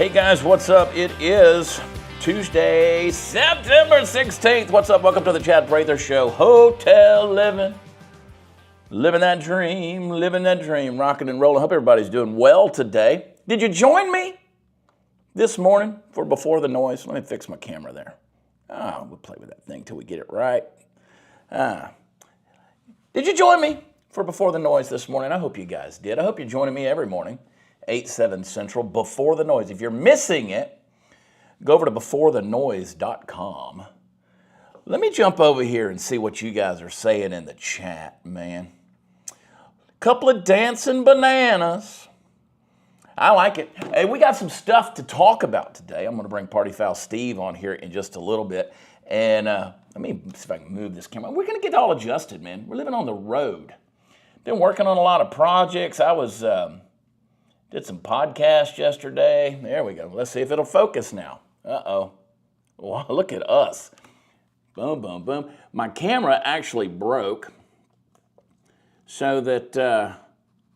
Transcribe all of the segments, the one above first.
Hey guys, what's up? It is Tuesday, September 16th. What's up? Welcome to the Chad Prather Show. Hotel living. Living that dream, rocking and rolling. Hope everybody's doing well today. Did you join me this morning for Before the Noise? Let me fix my camera there. We'll play with that thing till we get it right. Did you join me for Before the Noise this morning? I hope you guys did. I hope you're joining me every morning, 8, 7 Central, Before the Noise. If you're missing it, go over to beforethenoise.com. Let me jump over here and see what you guys are saying in the chat, man. Couple of dancing bananas. I like it. Hey, we got some stuff to talk about today. I'm going to bring Party Foul Steve on here in just a little bit. And let me see if I can move this camera. We're going to get all adjusted, man. We're living on the road. Been working on a lot of projects. I was... did some podcasts yesterday. There we go. Let's see if it'll focus now. Uh-oh. Well, look at us. Boom, boom, boom. My camera actually broke so that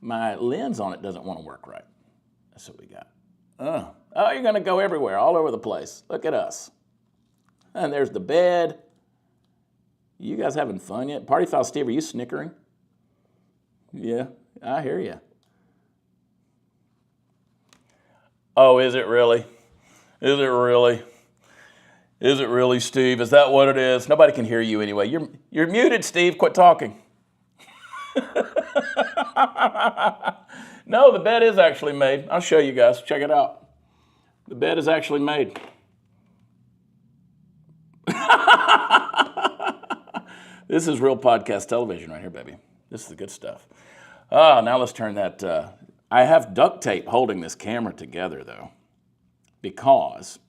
my lens on it doesn't want to work right. That's what we got. Oh, you're going to go everywhere, all over the place. Look at us. And there's the bed. You guys having fun yet? Party Foul Steve, are you snickering? Yeah, I hear you. Oh, is it really? Is it really? Is it really, Steve? Is that what it is? Nobody can hear you anyway. You're muted, Steve. Quit talking. No, the bed is actually made. I'll show you guys. Check it out. The bed is actually made. This is real podcast television right here, baby. This is the good stuff. Now let's turn that... I have duct tape holding this camera together, though, because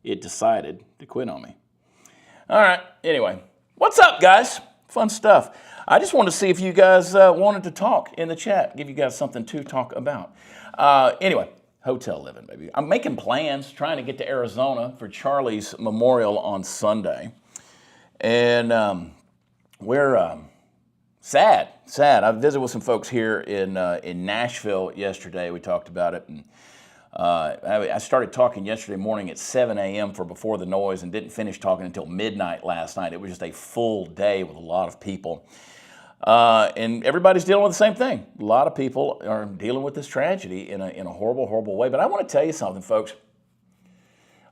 it decided to quit on me. All right, anyway, what's up, guys? Fun stuff. I just wanted to see if you guys wanted to talk in the chat, give you guys something to talk about. Anyway, hotel living, baby. I'm making plans, trying to get to Arizona for Charlie's memorial on Sunday. And we're... Sad. I visited with some folks here in Nashville yesterday. We talked about it, and I started talking yesterday morning at 7 a.m. for Before the Noise and didn't finish talking until midnight last night. It was just a full day with a lot of people, and everybody's dealing with the same thing. A lot of people are dealing with this tragedy in a horrible, horrible way. But I want to tell you something, folks.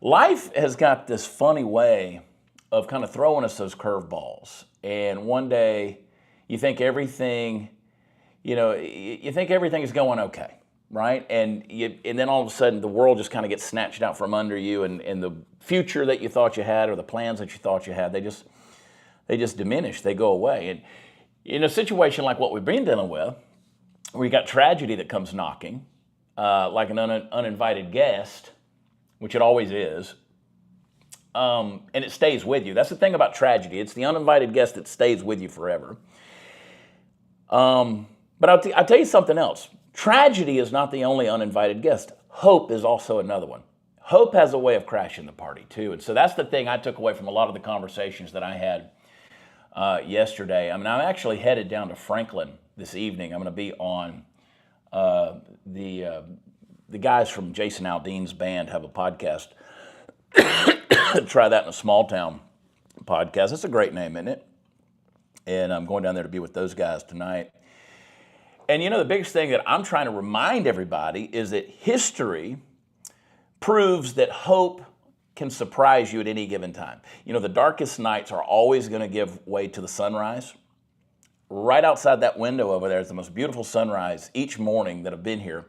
Life has got this funny way of kind of throwing us those curveballs, and one day you think everything, you think everything is going okay, right? And then all of a sudden the world just kind of gets snatched out from under you, and the future that you thought you had or the plans that you thought you had, they just diminish, they go away. And in a situation like what we've been dealing with, where you got tragedy that comes knocking, like an uninvited guest, which it always is, and it stays with you. That's the thing about tragedy. It's the uninvited guest that stays with you forever. But I'll tell you something else. Tragedy is not the only uninvited guest. Hope is also another one. Hope has a way of crashing the party too. And so that's the thing I took away from a lot of the conversations that I had yesterday. I mean, I'm actually headed down to Franklin this evening. I'm going to be on the guys from Jason Aldean's band have a podcast. Try that in a small town podcast. It's a great name, isn't it? And I'm going down there to be with those guys tonight. And the biggest thing that I'm trying to remind everybody is that history proves that hope can surprise you at any given time. The darkest nights are always going to give way to the sunrise. Right outside that window over there is the most beautiful sunrise each morning that I've been here.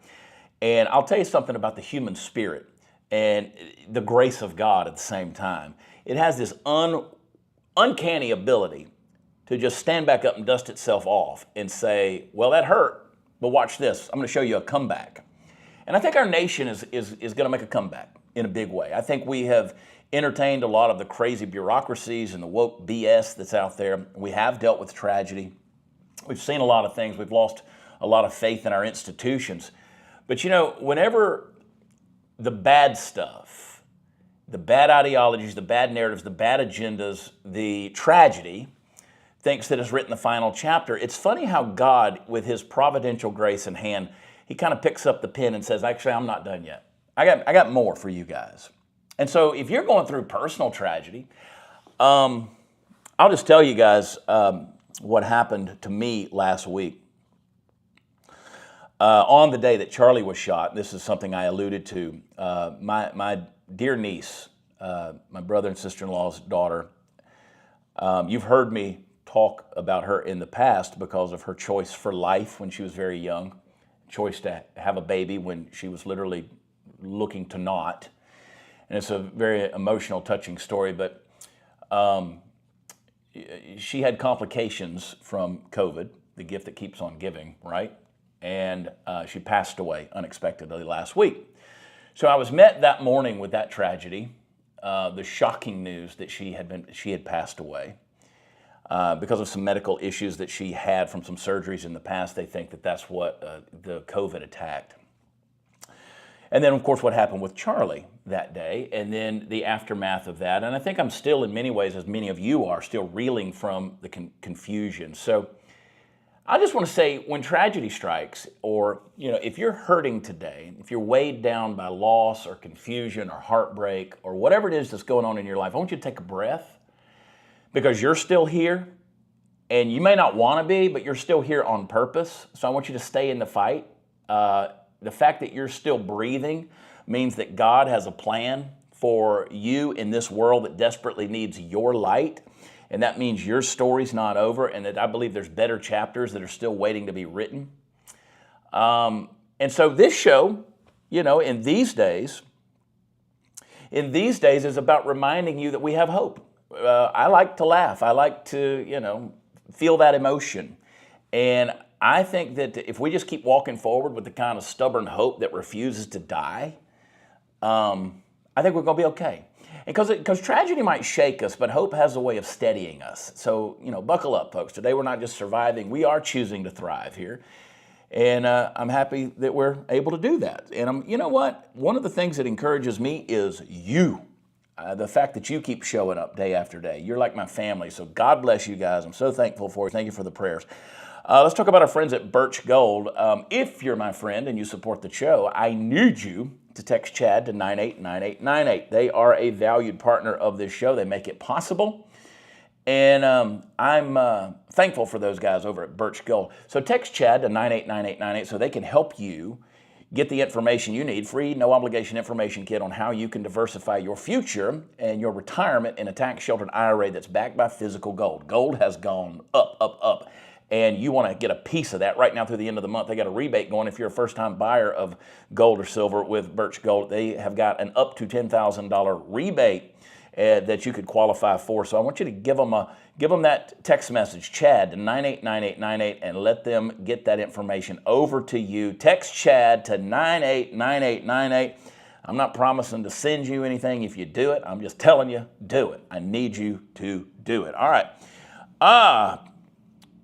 And I'll tell you something about the human spirit and the grace of God at the same time. It has this uncanny ability to just stand back up and dust itself off and say, well, that hurt, but watch this. I'm going to show you a comeback. And I think our nation is going to make a comeback in a big way. I think we have entertained a lot of the crazy bureaucracies and the woke BS that's out there. We have dealt with tragedy. We've seen a lot of things. We've lost a lot of faith in our institutions. But whenever the bad stuff, the bad ideologies, the bad narratives, the bad agendas, the tragedy thinks that it's written the final chapter. It's funny how God, with his providential grace in hand, he kind of picks up the pen and says, actually, I'm not done yet. I got more for you guys. And so if you're going through personal tragedy, I'll just tell you guys what happened to me last week. On the day that Charlie was shot, this is something I alluded to, my dear niece, my brother and sister-in-law's daughter, you've heard me talk about her in the past because of her choice for life when she was very young, choice to have a baby when she was literally looking to not. And it's a very emotional, touching story, but she had complications from COVID, the gift that keeps on giving, right? And she passed away unexpectedly last week. So I was met that morning with that tragedy, the shocking news that she had passed away because of some medical issues that she had from some surgeries in the past. They think that that's what the COVID attacked. And then, of course, what happened with Charlie that day, and then the aftermath of that. And I think I'm still, in many ways, as many of you are, still reeling from the confusion. So I just want to say, when tragedy strikes, or if you're hurting today, if you're weighed down by loss or confusion or heartbreak or whatever it is that's going on in your life, I want you to take a breath, because you're still here, and you may not want to be, but you're still here on purpose. So I want you to stay in the fight. The fact that you're still breathing means that God has a plan for you in this world that desperately needs your light. And that means your story's not over, and that I believe there's better chapters that are still waiting to be written. And so this show, in these days is about reminding you that we have hope. I like to laugh. I like to, feel that emotion. And I think that if we just keep walking forward with the kind of stubborn hope that refuses to die, I think we're going to be okay. Because tragedy might shake us, but hope has a way of steadying us. So, buckle up, folks. Today we're not just surviving, we are choosing to thrive here. And I'm happy that we're able to do that. And you know what? One of the things that encourages me is you. The fact that you keep showing up day after day. You're like my family. So God bless you guys. I'm so thankful for you. Thank you for the prayers. Let's talk about our friends at Birch Gold. If you're my friend and you support the show, I need you to text Chad to 989898. They are a valued partner of this show. They make it possible. And I'm thankful for those guys over at Birch Gold. So text Chad to 989898 so they can help you get the information you need, free, no obligation information kit on how you can diversify your future and your retirement in a tax-sheltered IRA that's backed by physical gold. Gold has gone up, up, up. And you want to get a piece of that right now through the end of the month. They got a rebate going if you're a first-time buyer of gold or silver with Birch Gold. They have got an up to $10,000 rebate that you could qualify for. So I want you to give them that text message, Chad, to 989898, and let them get that information over to you. Text Chad to 989898. I'm not promising to send you anything if you do it. I'm just telling you, do it. I need you to do it. All right.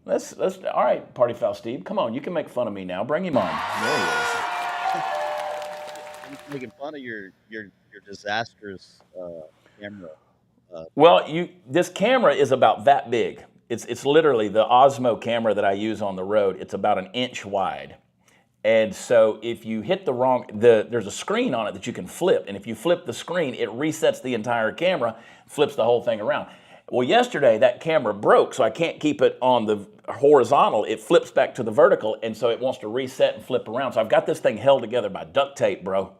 Let's all right, Party Foul Steve. Come on, you can make fun of me now. Bring him on. There he is. I'm making fun of your disastrous camera. Well, this camera is about that big. It's literally the Osmo camera that I use on the road. It's about an inch wide. And so if you hit the wrong, there's a screen on it that you can flip. And if you flip the screen, it resets the entire camera, flips the whole thing around. Well, yesterday that camera broke, so I can't keep it on the horizontal. It flips back to the vertical, and so it wants to reset and flip around. So I've got this thing held together by duct tape, bro.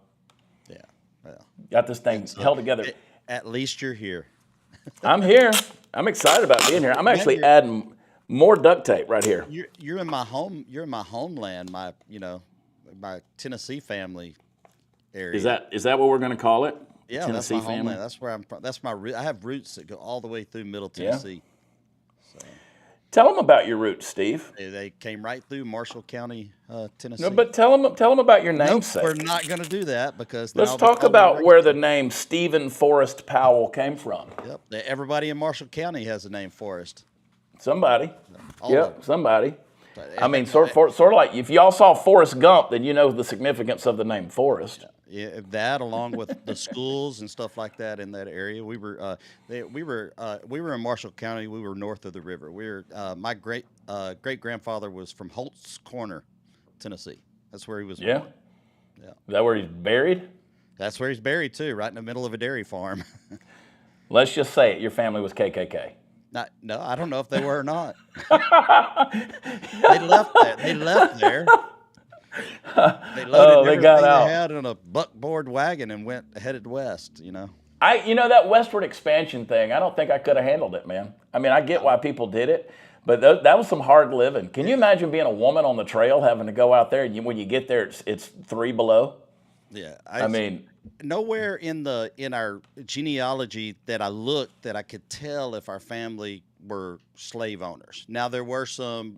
Yeah. Well, got this thing held together. At least you're here. I'm here. I'm excited about being here. I'm actually adding more duct tape right here. You're in my home. You're in my homeland. My Tennessee family area. Is that what we're going to call it? Yeah, Tennessee that's my family? homeland. That's where I'm from. That's my root. I have roots that go all the way through Middle Tennessee. Yeah. So. Tell them about your roots, Steve. They came right through Marshall County, Tennessee. No, but tell them about your namesake. Nope, we're not going to do that because let's talk about where the name Stephen Forrest Powell came from. Yep, everybody in Marshall County has the name Forrest. Somebody. Yep, somebody. I mean, sort of like if y'all saw Forrest Gump, then you know the significance of the name Forrest. Yeah, that along with the schools and stuff like that in that area. We were in Marshall County. We were north of the river. My great grandfather was from Holt's Corner, Tennessee. That's where he was born. Yeah. Is that where he's buried? That's where he's buried too, right in the middle of a dairy farm. Let's just say it. Your family was KKK. No, I don't know if they were or not. They left there. They left there. They loaded everything they had in a buckboard wagon and headed west. That westward expansion thing. I don't think I could have handled it, man. I mean, I get why people did it, but that was some hard living. Can you imagine being a woman on the trail, having to go out there, and when you get there, it's 3 below? Yeah, I mean, nowhere in our genealogy that I looked that I could tell if our family were slave owners. Now there were some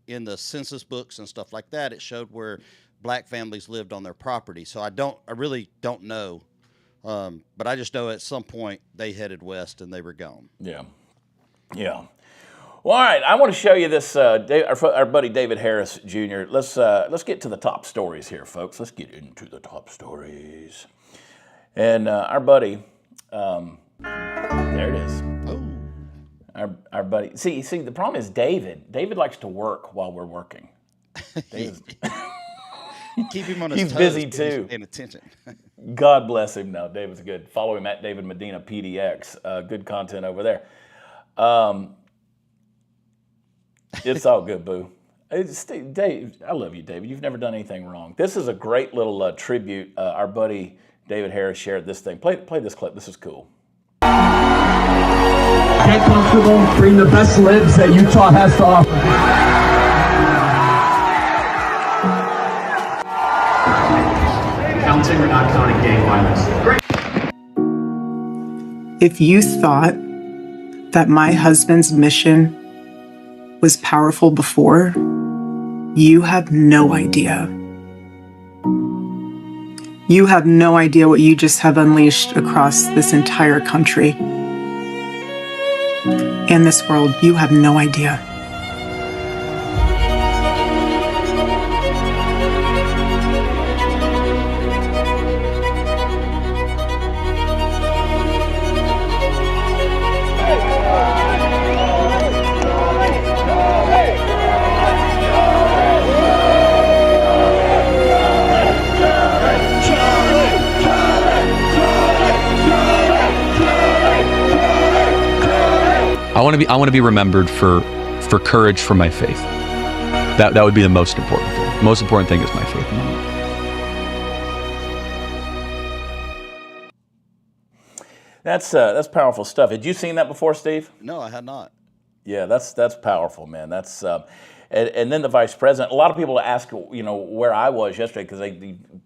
in the census books and stuff like that. It showed where black families lived on their property. So I really don't know, but I just know at some point they headed west and they were gone. Yeah. Well, all right, I want to show you this, our buddy David Harris Jr. Let's get to the top stories here, folks. Let's get into the top stories. And our buddy, there it is. Oh. Our buddy. See, the problem is David. David likes to work while we're working. Keep him on his He's toes, busy too. He's paying attention. God bless him. No, David's good. Follow him at David Medina PDX. Good content over there. It's all good, boo. Dave, I love you, David. You've never done anything wrong. This is a great little tribute. Our buddy David Harris shared this thing. Play this clip. This is cool. Get comfortable. Bring the best libs that Utah has to offer. Counting or not counting gang violence? Great. If you thought that my husband's mission was powerful before, you have no idea. You have no idea what you just have unleashed across this entire country and this world. You have no idea. I want to be remembered for courage for my faith. That would be the most important thing. The most important thing is my faith. That's powerful stuff. Had you seen that before, Steve? No, I had not. Yeah, that's powerful, man. That's and then the vice president. A lot of people ask, where I was yesterday because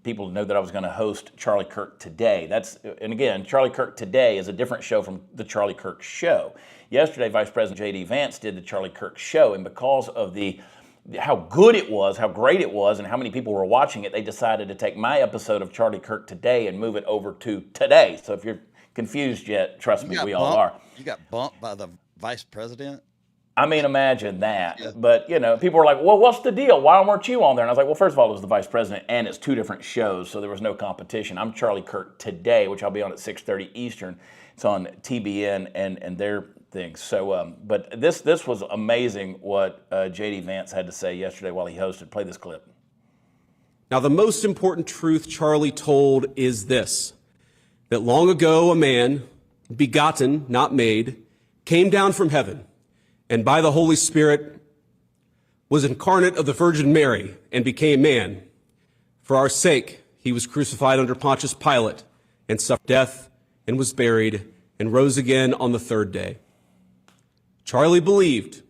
people know that I was going to host Charlie Kirk Today. And again, Charlie Kirk Today is a different show from the Charlie Kirk Show. Yesterday, Vice President J.D. Vance did the Charlie Kirk Show, and because of how good it was, how great it was, and how many people were watching it, they decided to take my episode of Charlie Kirk Today and move it over to today. So if you're confused yet, trust me, we all are. You got bumped by the vice president? I mean, imagine that. Yeah. But, people were like, well, what's the deal? Why weren't you on there? And I was like, well, first of all, it was the vice president, and it's 2 different shows, so there was no competition. I'm Charlie Kirk Today, which I'll be on at 6:30 Eastern. It's on TBN and their things. So, but this was amazing what J.D. Vance had to say yesterday while he hosted. Play this clip. Now, the most important truth Charlie told is this, that long ago a man, begotten, not made, came down from heaven, and by the Holy Spirit was incarnate of the Virgin Mary and became man. For our sake, he was crucified under Pontius Pilate and suffered death and was buried and rose again on the 3rd day. Charlie believed,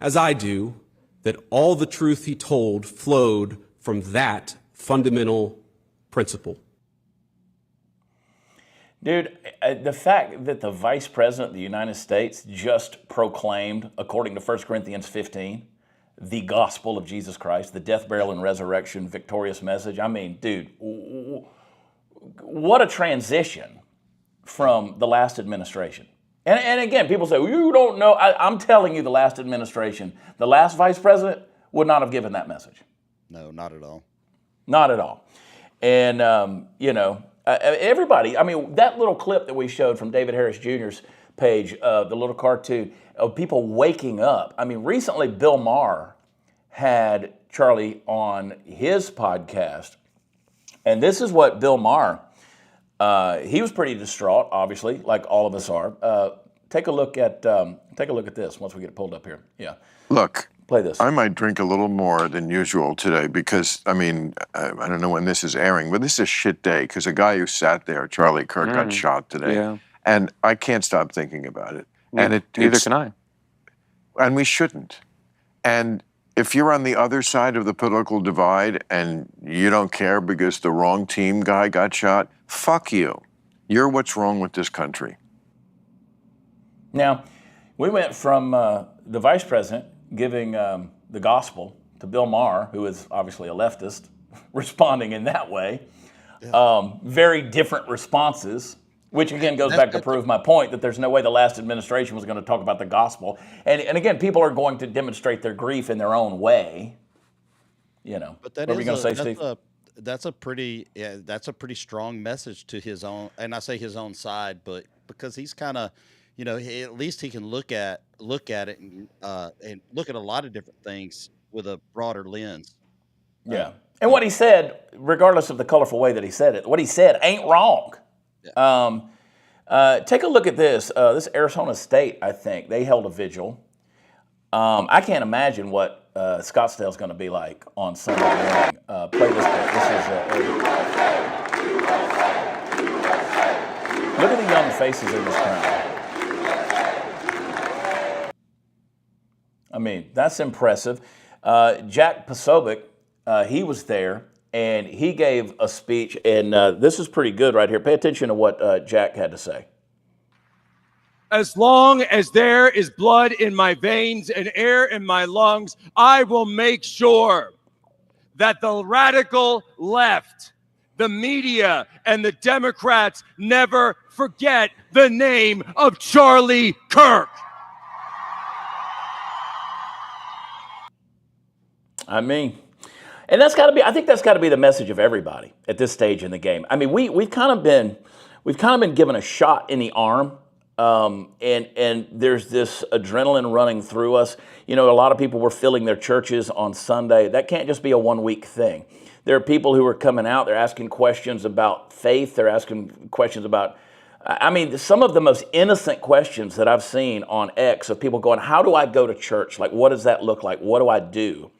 as I do, that all the truth he told flowed from that fundamental principle. Dude, the fact that the Vice President of the United States just proclaimed, according to 1 Corinthians 15, the gospel of Jesus Christ, the death, burial, and resurrection, victorious message. I mean, dude, what a transition from the last administration. And again, people say, well, you don't know. I'm telling you, the last administration, the last Vice President would not have given that message. No, not at all. Not at all. And, everybody, I mean, that little clip that we showed from David Harris Jr.'s page, the little cartoon of people waking up. I mean, recently Bill Maher had Charlie on his podcast, and this is what Bill Maher He was pretty distraught, obviously, like all of us are. Take a look at this once we get it pulled up here. Yeah. Look, play this. I might drink a little more than usual today because, I mean, I don't know when this is airing, but this is a shit day because a guy who sat there, Charlie Kirk, got shot today. Yeah. And I can't stop thinking about it. Neither can I. And we shouldn't. And if you're on the other side of the political divide and you don't care because the wrong team guy got shot, fuck you. You're what's wrong with this country. Now, we went from the vice president giving the gospel to Bill Maher, who is obviously a leftist, responding in that way. Very different responses, which again goes back to prove my point that there's no way the last administration was going to talk about the gospel. And again, people are going to demonstrate their grief in their own way. You know, But that what were you going to say, Steve? that's a pretty strong message to his own, and I say his own side, but because he's kind of, you know, at least he can look at it and look at a lot of different things with a broader lens. Yeah. And what he said, regardless of the colorful way that he said it, what he said ain't wrong. Yeah. Take a look at this. This Arizona State, I think, they held a vigil. I can't imagine what Scottsdale's going to be like on Sunday morning. Play this clip. This is look at the young faces in this crowd. I mean, that's impressive. Jack Posobiec, he was there, and he gave a speech, and this is pretty good right here. Pay attention to what Jack had to say. As long as there is blood in my veins and air in my lungs, I will make sure that the radical left, the media, and the Democrats never forget the name of Charlie Kirk. I mean, and that's got to be. I think that's got to be the message of everybody at this stage in the game. I mean, we've kind of been given a shot in the arm, and there's this adrenaline running through us. You know, a lot of people were filling their churches on Sunday. That can't just be a 1 week thing. There are people who are coming out. They're asking questions about faith. They're asking questions about. I mean, some of the most innocent questions that I've seen on X of people going, "How do I go to church? Like, what does that look like? What do I do?"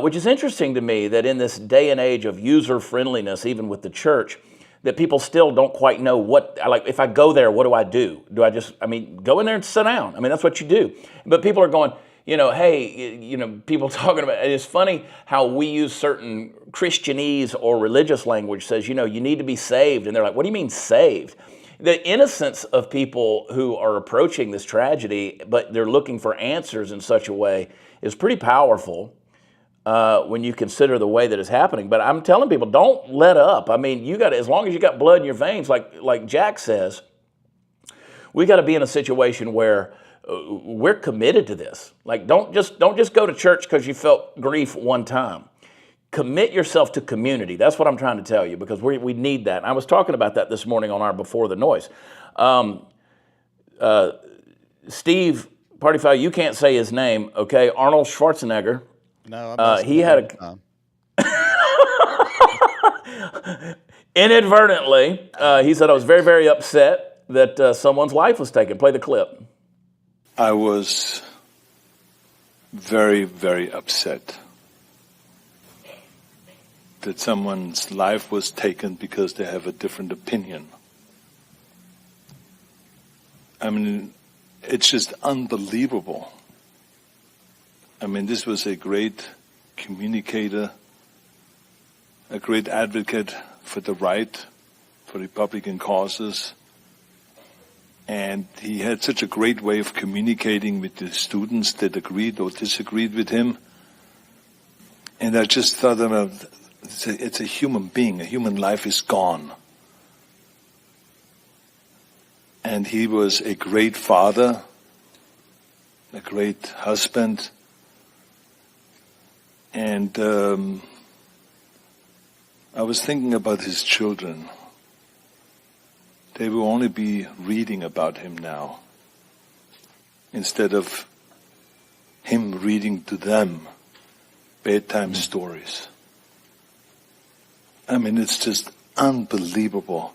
Which is interesting to me that in this day and age of user friendliness, even with the church, that people still don't quite know what, like, if I go there, what do I do? Do I just, I mean, go in there and sit down. I mean, that's what you do. But people are going, you know, hey, you know, people talking about, it's funny how we use certain Christianese or religious language says, you know, you need to be saved. And they're like, what do you mean saved? The innocence of people who are approaching this tragedy, but they're looking for answers in such a way is pretty powerful. When you consider the way that it's happening. But I'm telling people, don't let up. I mean, you got to, as long as you got blood in your veins, like Jack says, we got to be in a situation where we're committed to this. Like, don't just go to church because you felt grief one time. Commit yourself to community. That's what I'm trying to tell you, because we need that. And I was talking about that this morning on our Before the Noise. Steve, Party Foul, you can't say his name, okay? Arnold Schwarzenegger. No, I'm he had inadvertently, he said, I was very, very upset that someone's life was taken. Play the clip. I was very, very upset that someone's life was taken because they have a different opinion. I mean, it's just unbelievable. I mean, this was a great communicator, a great advocate for the right, for Republican causes. And he had such a great way of communicating with the students that agreed or disagreed with him. And I just thought about, it's a human being. A human life is gone. And he was a great father, a great husband. And I was thinking about his children. They will only be reading about him now, instead of him reading to them bedtime stories. I mean, it's just unbelievable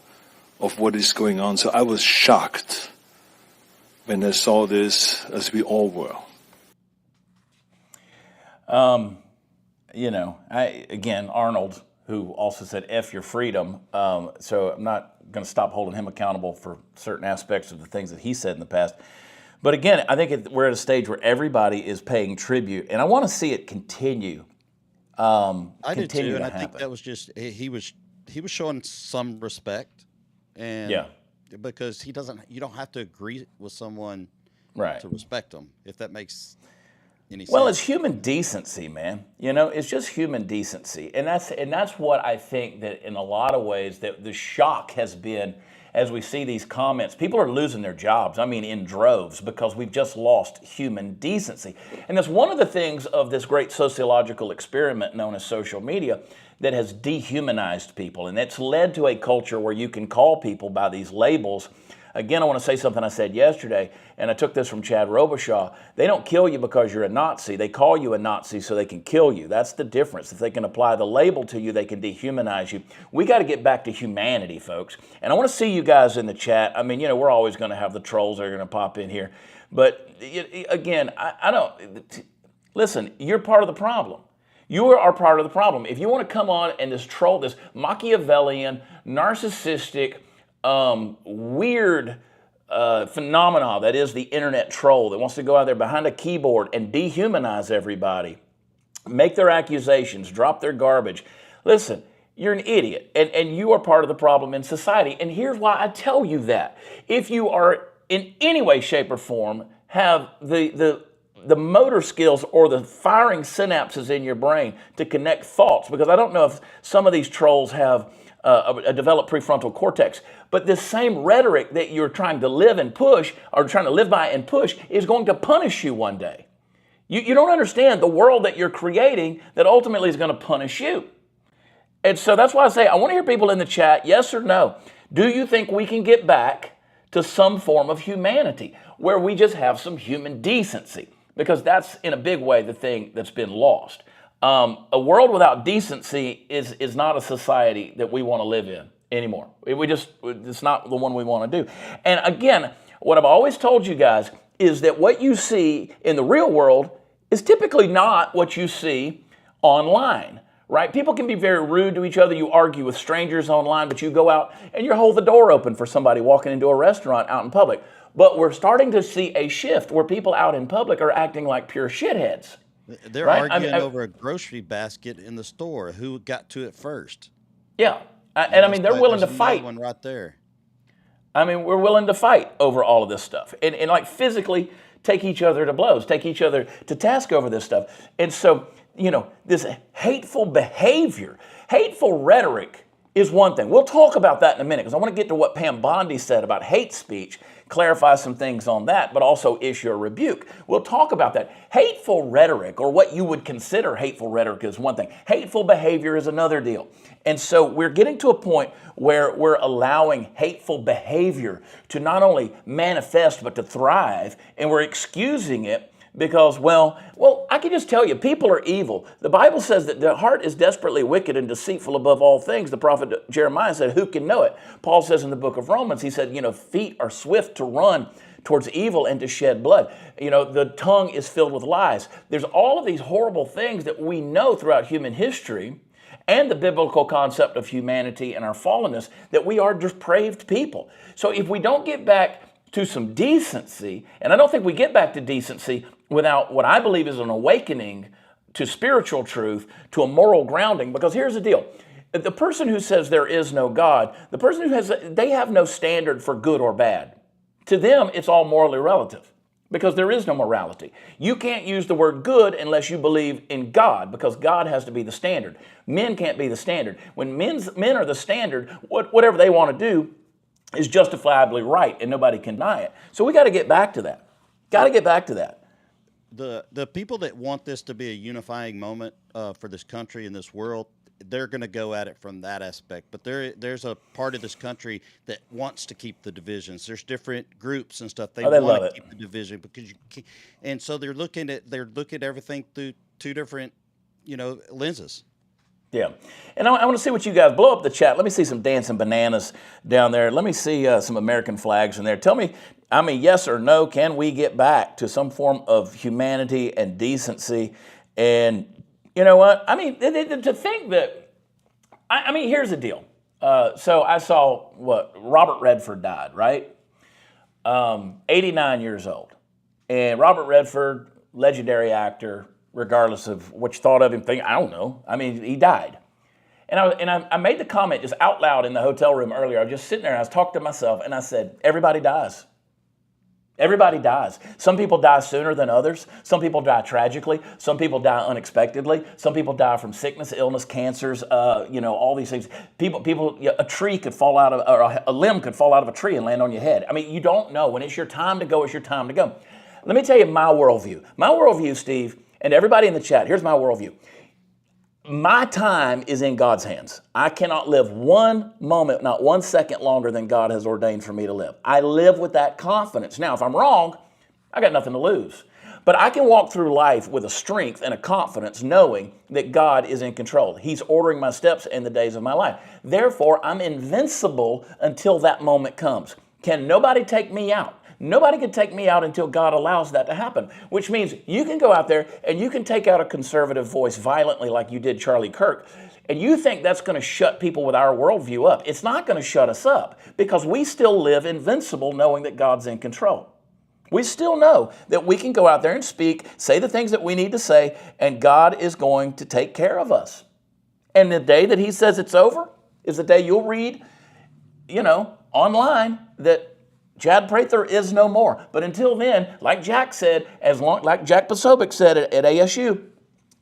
of what is going on. So I was shocked when I saw this, as we all were. Arnold, who also said F your freedom, so I'm not going to stop holding him accountable for certain aspects of the things that he said in the past. But again, I think we're at a stage where everybody is paying tribute, and I want to see it continue. I did continue too, to and I think happen. that was just he was showing some respect, and because you don't have to agree with someone to respect them, if that makes any sense. Well, it's human decency, man. It's just human decency, and that's what I think that in a lot of ways that the shock has been as we see these comments. People are losing their jobs. I mean, in droves, because we've just lost human decency, and that's one of the things of this great sociological experiment known as social media that has dehumanized people, and it's led to a culture where you can call people by these labels. Again, I want to say something I said yesterday, and I took this from Chad Robichaud. They don't kill you because you're a Nazi. They call you a Nazi so they can kill you. That's the difference. If they can apply the label to you, they can dehumanize you. We got to get back to humanity, folks. And I want to see you guys in the chat. I mean, we're always going to have the trolls that are going to pop in here. But again, I don't... Listen, you're part of the problem. You are part of the problem. If you want to come on and just troll this Machiavellian, narcissistic, weird phenomena that is the internet troll that wants to go out there behind a keyboard and dehumanize everybody, make their accusations, drop their garbage. Listen, you're an idiot, and you are part of the problem in society. And here's why I tell you that. If you are in any way, shape, or form have the motor skills or the firing synapses in your brain to connect thoughts, because I don't know if some of these trolls have a developed prefrontal cortex, but this same rhetoric that you're trying to live and push, or trying to live by and push, is going to punish you one day. You don't understand the world that you're creating that ultimately is going to punish you. And so that's why I say, I want to hear people in the chat, yes or no. Do you think we can get back to some form of humanity where we just have some human decency? Because that's, in a big way, the thing that's been lost. A world without decency is not a society that we want to live in anymore. It's not the one we want to do. And again, what I've always told you guys is that what you see in the real world is typically not what you see online, right? People can be very rude to each other. You argue with strangers online, but you go out and you hold the door open for somebody walking into a restaurant out in public. But we're starting to see a shift where people out in public are acting like pure shitheads. They're arguing over a grocery basket in the store. Who got to it first? Yeah. And I mean, they're willing to fight. One right there. I mean, we're willing to fight over all of this stuff. And like physically take each other to blows, take each other to task over this stuff. And so, this hateful behavior, hateful rhetoric is one thing. We'll talk about that in a minute because I want to get to what Pam Bondi said about hate speech, clarify some things on that, but also issue a rebuke. We'll talk about that. Hateful rhetoric, or what you would consider hateful rhetoric, is one thing. Hateful behavior is another deal. And so we're getting to a point where we're allowing hateful behavior to not only manifest, but to thrive, and we're excusing it because, well, I can just tell you, people are evil. The Bible says that the heart is desperately wicked and deceitful above all things. The prophet Jeremiah said, who can know it? Paul says in the book of Romans, he said, feet are swift to run towards evil and to shed blood. The tongue is filled with lies. There's all of these horrible things that we know throughout human history and the biblical concept of humanity and our fallenness, that we are depraved people. So if we don't get back to some decency, and I don't think we get back to decency without what I believe is an awakening to spiritual truth, to a moral grounding, because here's the deal. The person who says there is no God, the person they have no standard for good or bad. To them, it's all morally relative because there is no morality. You can't use the word good unless you believe in God, because God has to be the standard. Men can't be the standard. When men are the standard, whatever they want to do is justifiably right, and nobody can deny it. So we got to get back to that. Got to get back to that. The people that want this to be a unifying moment for this country and this world, they're going to go at it from that aspect. But there's a part of this country that wants to keep the divisions. There's different groups and stuff. They want to keep the division because you can't, and so they're looking at everything through two different lenses. Yeah. And I want to see what you guys, blow up the chat. Let me see some dancing bananas down there. Let me see some American flags in there. Tell me, I mean, yes or no, can we get back to some form of humanity and decency? And you know what? I mean, to think that, I mean, here's the deal. So I saw Robert Redford died, right? 89 years old. And Robert Redford, legendary actor, regardless of what you thought of him, I don't know. I mean, he died. And I made the comment just out loud in the hotel room earlier. I was just sitting there and I was talking to myself and I said, everybody dies. Everybody dies. Some people die sooner than others. Some people die tragically. Some people die unexpectedly. Some people die from sickness, illness, cancers, all these things. A tree could fall out of, or a limb could fall out of a tree and land on your head. I mean, you don't know. When it's your time to go, it's your time to go. Let me tell you my worldview. My worldview, Steve, and everybody in the chat, here's my worldview. My time is in God's hands. I cannot live one moment, not 1 second longer than God has ordained for me to live. I live with that confidence. Now, if I'm wrong, I got nothing to lose. But I can walk through life with a strength and a confidence knowing that God is in control. He's ordering my steps in the days of my life. Therefore, I'm invincible until that moment comes. Can nobody take me out? Nobody can take me out until God allows that to happen, which means you can go out there and you can take out a conservative voice violently like you did Charlie Kirk, and you think that's going to shut people with our worldview up. It's not going to shut us up because we still live invincible knowing that God's in control. We still know that we can go out there and speak, say the things that we need to say, and God is going to take care of us. And the day that he says it's over is the day you'll read, online that Chad Prather is no more. But until then, like Jack said, like Jack Posobiec said at ASU,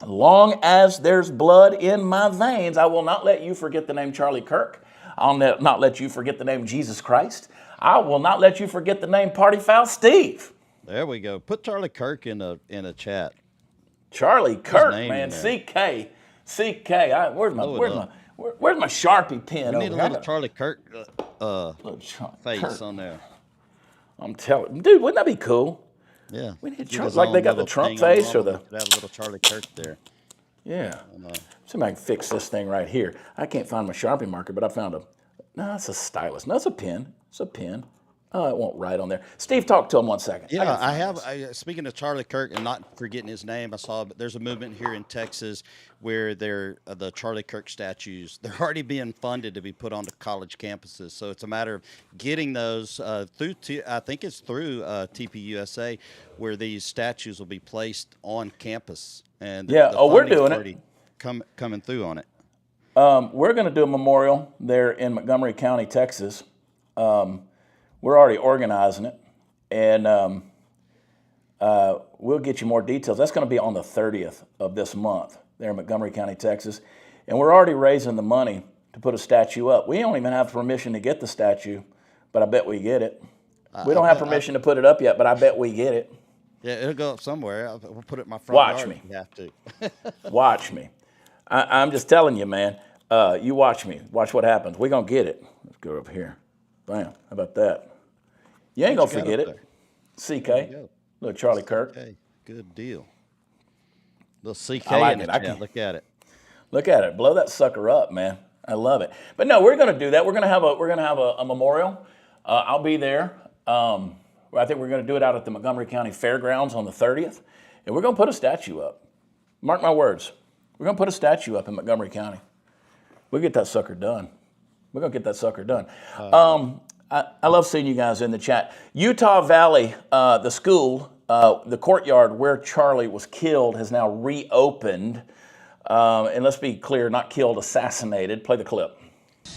as long as there's blood in my veins, I will not let you forget the name Charlie Kirk. I'll not let you forget the name Jesus Christ. I will not let you forget the name Party Foul Steve. There we go. Put Charlie Kirk in a chat. Charlie Kirk, man. CK. Where's my Sharpie pen? We need a little Charlie Kirk face on there. I'm telling you, dude, wouldn't that be cool? Yeah. We need Charlie, like they got the Trump face or the. Have a little Charlie Kirk there. Yeah. Somebody can fix this thing right here. I can't find my Sharpie marker, but I found no, it's a stylus. No, it's a pen. It's a pen. Oh, it won't write on there. Steve, talk to him 1 second. Yeah, I have. Speaking of Charlie Kirk and not forgetting his name, I saw there's a movement here in Texas where the Charlie Kirk statues, they're already being funded to be put onto college campuses. So it's a matter of getting those through. I think it's through TPUSA where these statues will be placed on campus. And we're doing it. Coming through on it. We're going to do a memorial there in Montgomery County, Texas. We're already organizing it, and we'll get you more details. That's going to be on the 30th of this month there in Montgomery County, Texas. And we're already raising the money to put a statue up. We don't even have permission to get the statue, but I bet we get it. We don't have permission to put it up yet, but I bet we get it. Yeah, it'll go up somewhere. We'll put it in my front yard if you have to. Watch me. I'm just telling you, man. You watch me. Watch what happens. We're going to get it. Let's go over here. Bam. How about that? You ain't going to forget it. CK. Little Charlie Kirk. Okay. Good deal. Little CK I like in it. it. Look at it. Look at it. Blow that sucker up, man. I love it. But no, we're going to do that. We're going to have a memorial. I'll be there. I think we're going to do it out at the Montgomery County Fairgrounds on the 30th. And we're going to put a statue up. Mark my words. We're going to put a statue up in Montgomery County. We'll get that sucker done. We're going to get that sucker done. I love seeing you guys in the chat. Utah Valley, the school, the courtyard where Charlie was killed has now reopened. And let's be clear, not killed, assassinated. Play the clip.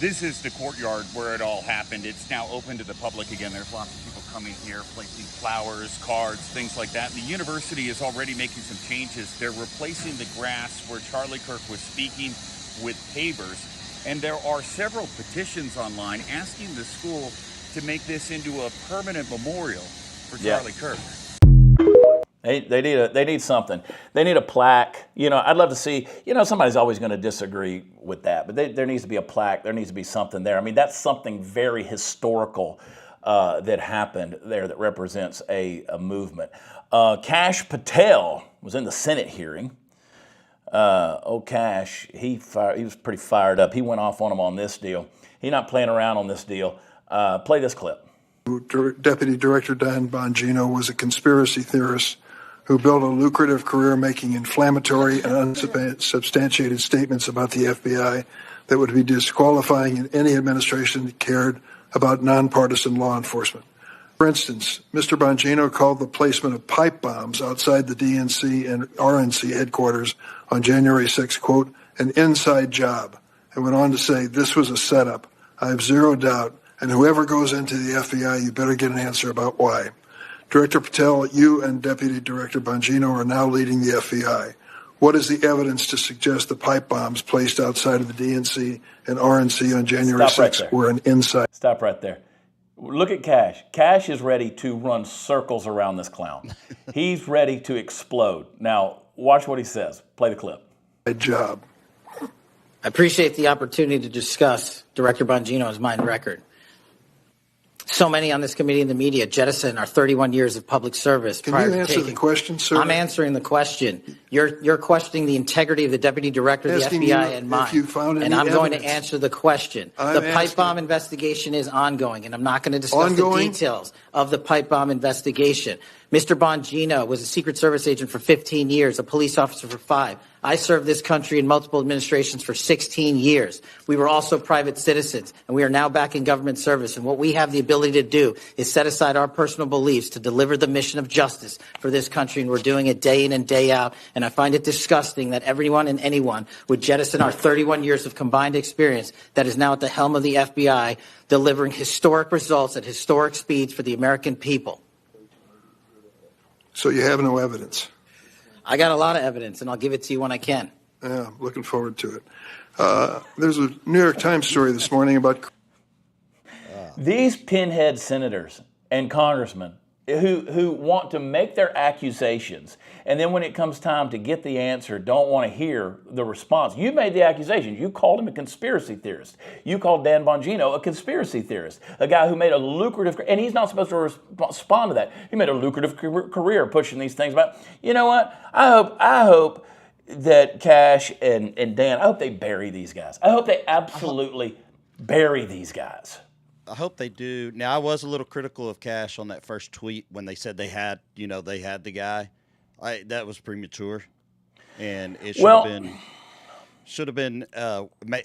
This is the courtyard where it all happened. It's now open to the public again. There's lots of people coming here, placing flowers, cards, things like that. And the university is already making some changes. They're replacing the grass where Charlie Kirk was speaking with pavers. And there are several petitions online asking the school to make this into a permanent memorial for Charlie Kirk. They need something. They need a plaque. I'd love to see, somebody's always going to disagree with that, but there needs to be a plaque. There needs to be something there. I mean, that's something very historical that happened there that represents a movement. Kash Patel was in the Senate hearing. Kash, he was pretty fired up. He went off on him on this deal. He's not playing around on this deal. Play this clip. Deputy Director Dan Bongino was a conspiracy theorist who built a lucrative career making inflammatory and unsubstantiated statements about the FBI that would be disqualifying in any administration that cared about nonpartisan law enforcement. For instance, Mr. Bongino called the placement of pipe bombs outside the DNC and RNC headquarters on January 6, quote, an inside job, and went on to say this was a setup. I have zero doubt, and whoever goes into the FBI, you better get an answer about why. Director Patel, you and Deputy Director Bongino are now leading the FBI. What is the evidence to suggest the pipe bombs placed outside of the DNC and RNC on January 6th were an inside? Stop right there. Look at Kash. Kash is ready to run circles around this clown. He's ready to explode. Now, watch what he says. Play the clip. Good job. I appreciate the opportunity to discuss Director Bongino's mind record. So many on this committee and the media jettison our 31 years of public service. Can you answer the question, sir? I'm answering the question. You're questioning the integrity of the deputy director of the FBI and mine. And I'm going to answer the question. The pipe bomb investigation is ongoing, and I'm not going to discuss the details of the pipe bomb investigation. Mr. Bongino was a Secret Service agent for 15 years, a police officer for 5. I served this country in multiple administrations for 16 years. We were also private citizens, and we are now back in government service. And what we have the ability to do is set aside our personal beliefs to deliver the mission of justice for this country, and we're doing it day in and day out. And I find it disgusting that everyone and anyone would jettison our 31 years of combined experience that is now at the helm of the FBI, delivering historic results at historic speeds for the American people. So you have no evidence? I got a lot of evidence, and I'll give it to you when I can. Yeah, I'm looking forward to it. There's a New York Times story this morning about... These pinhead senators and congressmen who want to make their accusations, and then when it comes time to get the answer, don't want to hear the response. You made the accusation. You called him a conspiracy theorist. You called Dan Bongino a conspiracy theorist, a guy who made a lucrative, and he's not supposed to respond to that. He made a lucrative career pushing these things. But you know what? I hope that Kash and Dan, I hope they bury these guys. I hope they absolutely bury these guys. I hope they do. Now, I was a little critical of Kash on that first tweet when they said they had the guy. That was premature, and it should have been.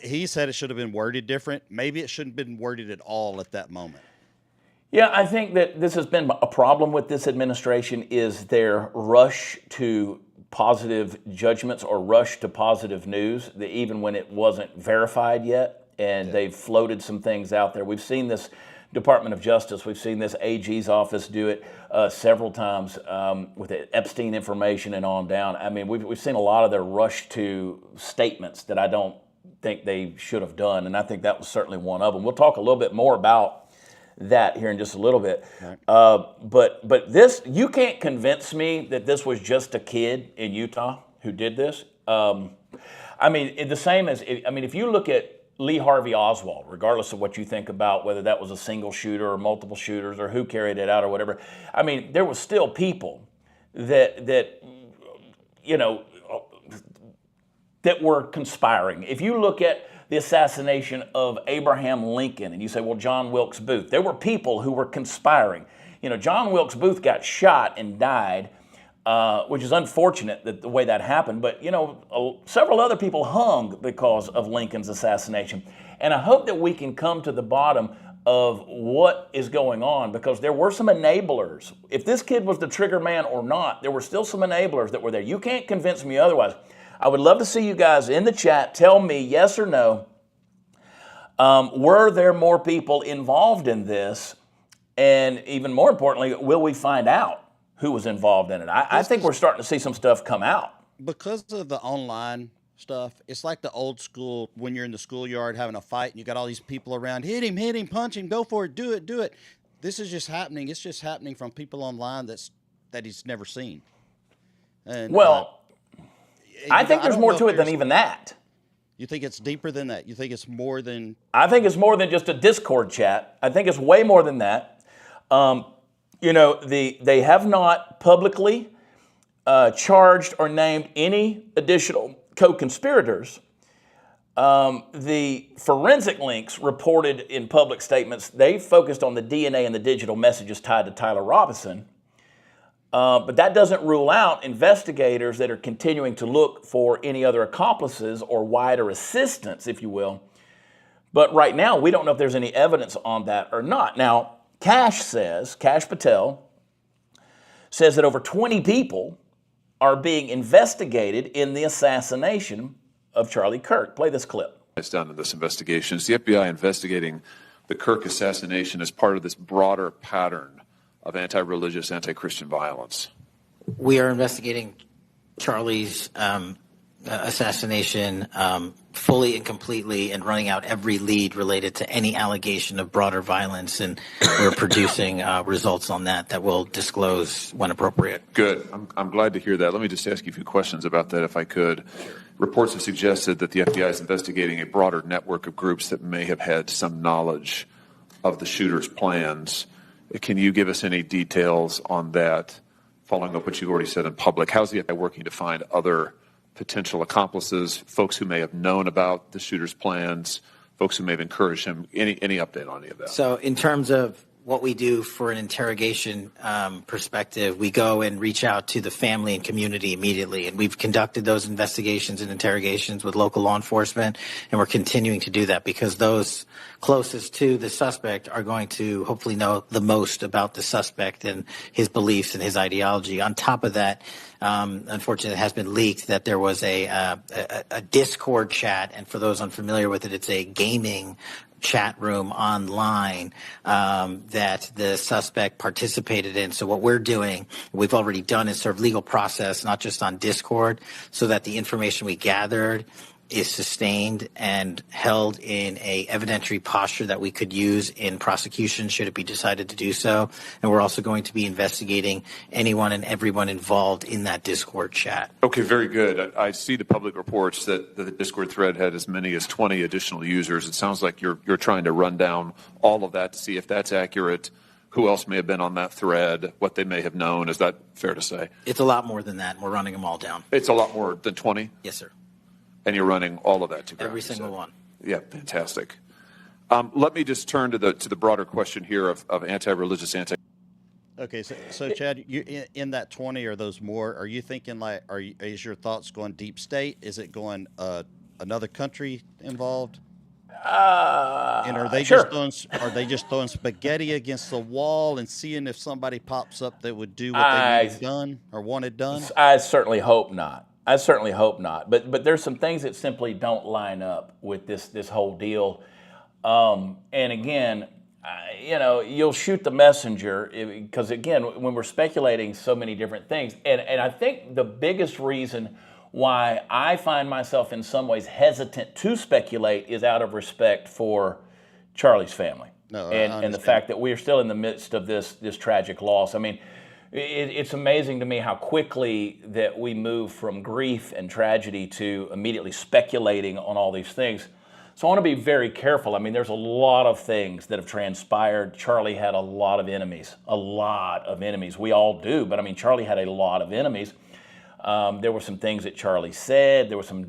He said it should have been worded different. Maybe it shouldn't have been worded at all at that moment. Yeah, I think that this has been a problem with this administration is their rush to positive judgments or rush to positive news, even when it wasn't verified yet. And they've floated some things out there. We've seen this Department of Justice, we've seen this AG's office do it several times with the Epstein information and on down. I mean, we've seen a lot of their rush to statements that I don't think they should have done, and I think that was certainly one of them. We'll talk a little bit more about that here in just a little bit. Right. But this, you can't convince me that this was just a kid in Utah who did this. I mean, the same as, if you look at Lee Harvey Oswald, regardless of what you think about whether that was a single shooter or multiple shooters or who carried it out or whatever, I mean, there was still people that were conspiring. If you look at the assassination of Abraham Lincoln and you say, well, John Wilkes Booth, there were people who were conspiring. John Wilkes Booth got shot and died, which is unfortunate that the way that happened. But, several other people hung because of Lincoln's assassination. And I hope that we can come to the bottom of what is going on, because there were some enablers. If this kid was the trigger man or not, there were still some enablers that were there. You can't convince me otherwise. I would love to see you guys in the chat tell me yes or no. Were there more people involved in this? And even more importantly, will we find out who was involved in it? I think we're starting to see some stuff come out. Because of the online stuff, it's like the old school when you're in the schoolyard having a fight and you got all these people around, hit him, punch him, go for it, do it. This is just happening. It's just happening from people online that he's never seen. And, I think there's more to it than even that. You think it's deeper than that? You think it's more than... I think it's more than just a Discord chat. I think it's way more than that. They have not publicly charged or named any additional co-conspirators, the forensic links reported in public statements, they focused on the DNA and the digital messages tied to Tyler Robinson. But that doesn't rule out investigators that are continuing to look for any other accomplices or wider assistance, if you will. But right now, we don't know if there's any evidence on that or not. Now, Kash Patel says that over 20 people are being investigated in the assassination of Charlie Kirk. Play this clip. It's done in this investigation. Is the FBI investigating the Kirk assassination as part of this broader pattern of anti-religious, anti-Christian violence? We are investigating Charlie's assassination fully and completely and running out every lead related to any allegation of broader violence, and we're producing results on that we'll disclose when appropriate. Good. I'm glad to hear that. Let me just ask you a few questions about that, if I could. Reports have suggested that the FBI is investigating a broader network of groups that may have had some knowledge of the shooter's plans. Can you give us any details on that, following up what you already said in public? How's the FBI working to find other potential accomplices, folks who may have known about the shooter's plans, folks who may have encouraged him? Any update on any of that? So in terms of what we do for an interrogation perspective, we go and reach out to the family and community immediately. And we've conducted those investigations and interrogations with local law enforcement, and we're continuing to do that because those closest to the suspect are going to hopefully know the most about the suspect and his beliefs and his ideology. On top of that, unfortunately, it has been leaked that there was a Discord chat, and for those unfamiliar with it, it's a gaming chat room online that the suspect participated in. So what we're doing, we've already done, is sort of legal process, not just on Discord, so that the information we gathered is sustained and held in a evidentiary posture that we could use in prosecution should it be decided to do so. And we're also going to be investigating anyone and everyone involved in that Discord chat. Okay, very good. I see the public reports that the Discord thread had as many as 20 additional users. It sounds like you're trying to run down all of that to see if that's accurate, who else may have been on that thread, what they may have known. Is that fair to say? It's a lot more than that, and we're running them all down. It's a lot more than 20? Yes, sir. And you're running all of that together? Every single one. Yeah, fantastic. Let me just turn to the broader question here of anti-religious, Okay, so Chad, you in that 20 or those more? Are you thinking like, is your thoughts going deep state? Is it going another country involved? And are they sure. just throwing spaghetti against the wall and seeing if somebody pops up that would do what they wanted done or wanted done? I certainly hope not. But there's some things that simply don't line up with this whole deal. And again, you'll shoot the messenger because, again, when we're speculating so many different things, and I think the biggest reason why I find myself in some ways hesitant to speculate is out of respect for Charlie's family and the fact that we are still in the midst of this tragic loss. I mean, it's amazing to me how quickly that we move from grief and tragedy to immediately speculating on all these things. So I want to be very careful. I mean, there's a lot of things that have transpired. Charlie had a lot of enemies. We all do, but I mean, Charlie had a lot of enemies. There were some things that Charlie said. There were some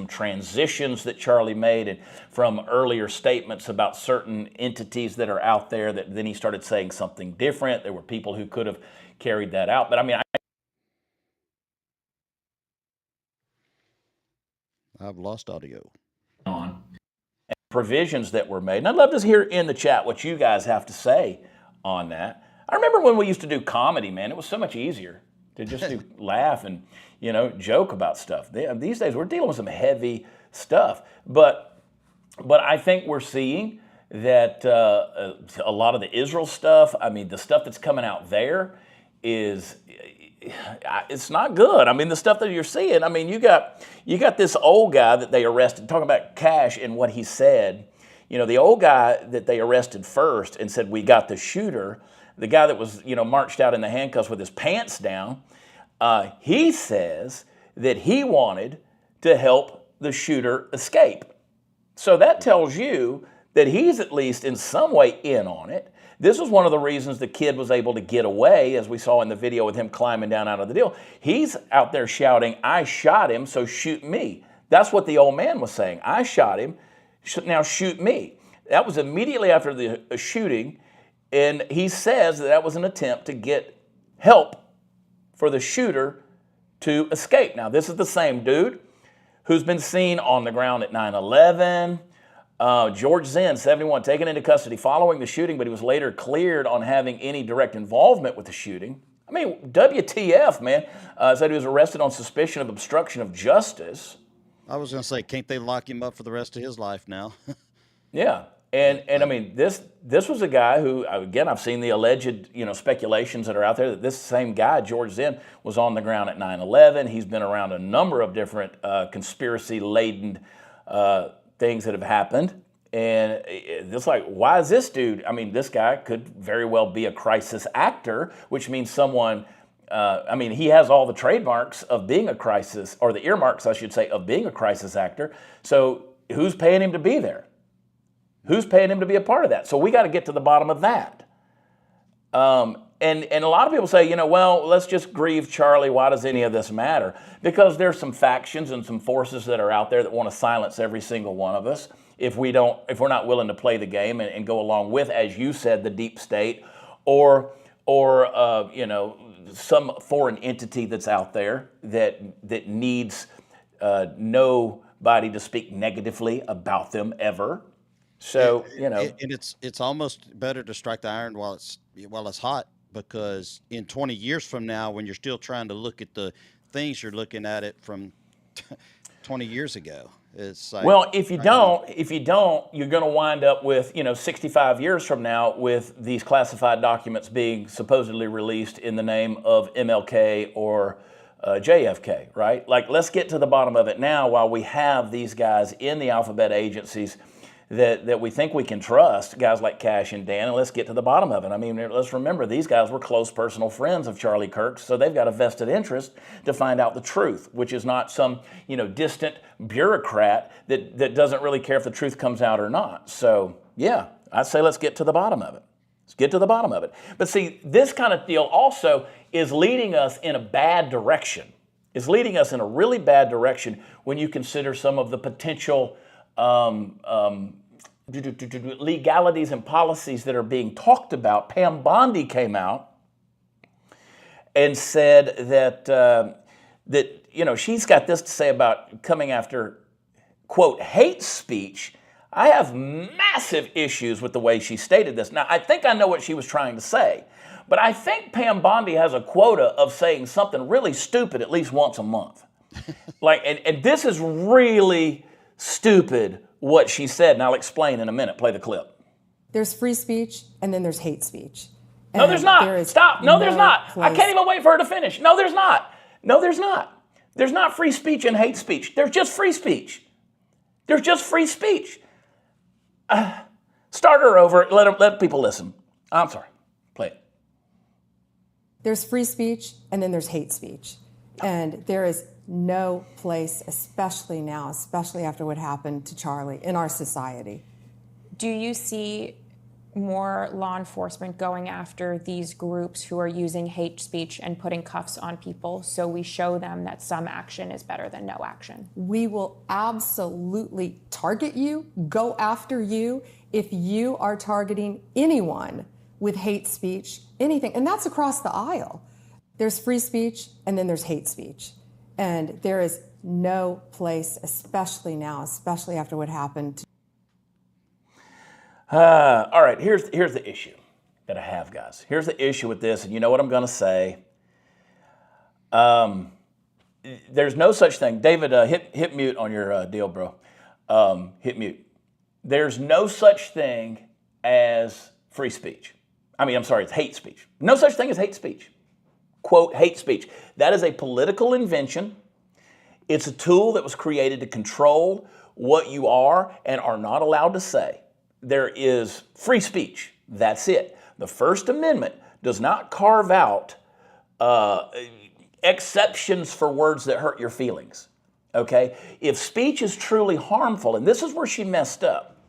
transitions that Charlie made, and from earlier statements about certain entities that are out there that then he started saying something different. There were people who could have carried that out. But I mean, I've lost audio. On provisions that were made. And I'd love to hear in the chat what you guys have to say on that. I remember when we used to do comedy, man, it was so much easier to just laugh and, joke about stuff. These days we're dealing with some heavy stuff. But I think we're seeing that a lot of the Israel stuff, I mean, the stuff that's coming out there it's not good. I mean, the stuff that you're seeing, I mean, you got this old guy that they arrested, talking about Kash and what he said. The old guy that they arrested first and said, we got the shooter, the guy that was, marched out in the handcuffs with his pants down, he says that he wanted to help the shooter escape. So that tells you that he's at least in some way in on it, This is one of the reasons the kid was able to get away, as we saw in the video with him climbing down out of the deal. He's out there shouting, I shot him, so shoot me. That's what the old man was saying. I shot him, now shoot me. That was immediately after the shooting, and he says that was an attempt to get help for the shooter to escape. Now, this is the same dude who's been seen on the ground at 9/11. George Zinn, 71, taken into custody following the shooting, but he was later cleared on having any direct involvement with the shooting. I mean, WTF, man. Said he was arrested on suspicion of obstruction of justice. I was going to say, can't they lock him up for the rest of his life now? Yeah. And I mean, this was a guy who, again, I've seen the alleged, speculations that are out there that this same guy, George Zinn, was on the ground at 9/11. He's been around a number of different conspiracy-laden things that have happened. And it's like, why is this dude? I mean, this guy could very well be a crisis actor, which means someone, he has all the trademarks of being a crisis, or the earmarks, I should say, of being a crisis actor. So who's paying him to be there? Who's paying him to be a part of that? So we got to get to the bottom of that. And a lot of people say, well, let's just grieve Charlie. Why does any of this matter? Because there's some factions and some forces that are out there that want to silence every single one of us if we're not willing to play the game and go along with, as you said, the deep state or some foreign entity that's out there that needs nobody to speak negatively about them ever. So, and it's almost better to strike the iron while it's hot, because in 20 years from now, when you're still trying to look at the things, you're looking at it from 20 years ago. It's like, well, if you don't, you're going to wind up with, 65 years from now with these classified documents being supposedly released in the name of MLK or JFK, right? Like, let's get to the bottom of it now while we have these guys in the alphabet agencies that we think we can trust, guys like Kash and Dan, and let's get to the bottom of it. I mean, let's remember these guys were close personal friends of Charlie Kirk, so they've got a vested interest to find out the truth, which is not some, distant bureaucrat that doesn't really care if the truth comes out or not. So, yeah, I'd say let's get to the bottom of it. Let's get to the bottom of it. But see, this kind of deal also is leading us in a bad direction. It's leading us in a really bad direction when you consider some of the potential legalities and policies that are being talked about. Pam Bondi came out and said that she's got this to say about coming after, quote, hate speech. I have massive issues with the way she stated this. Now, I think I know what she was trying to say, but I think Pam Bondi has a quota of saying something really stupid at least once a month. And this is really stupid what she said, and I'll explain in a minute. Play the clip. There's free speech, and then there's hate speech. No, there's not. Stop. No, there's not. I can't even wait for her to finish. No, there's not. No, there's not. There's not free speech and hate speech. There's just free speech. There's just free speech. Start her over. Let people listen. I'm sorry. Play it. There's free speech, and then there's hate speech. And there is no place, especially now, especially after what happened to Charlie, in our society. Do you see more law enforcement going after these groups who are using hate speech and putting cuffs on people so we show them that some action is better than no action? We will absolutely target you, go after you, if you are targeting anyone with hate speech, anything. And that's across the aisle. There's free speech, and then there's hate speech. And there is no place, especially now, especially after what happened. All right, here's the issue that I have, guys. Here's the issue with this, and you know what I'm going to say. There's no such thing. David, hit mute on your deal, bro. Hit mute. There's no such thing as free speech. It's hate speech. No such thing as hate speech. Quote, hate speech. That is a political invention. It's a tool that was created to control what you are and are not allowed to say. There is free speech. That's it. The First Amendment does not carve out exceptions for words that hurt your feelings. Okay? If speech is truly harmful, and this is where she messed up,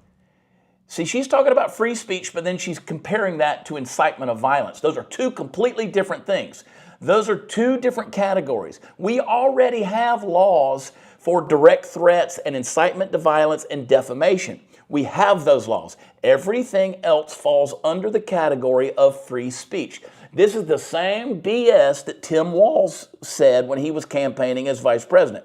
See, she's talking about free speech, but then she's comparing that to incitement of violence. Those are two completely different things. Those are two different categories. We already have laws for direct threats and incitement to violence and defamation. We have those laws. Everything else falls under the category of free speech. This is the same BS that Tim Walz said when he was campaigning as vice president.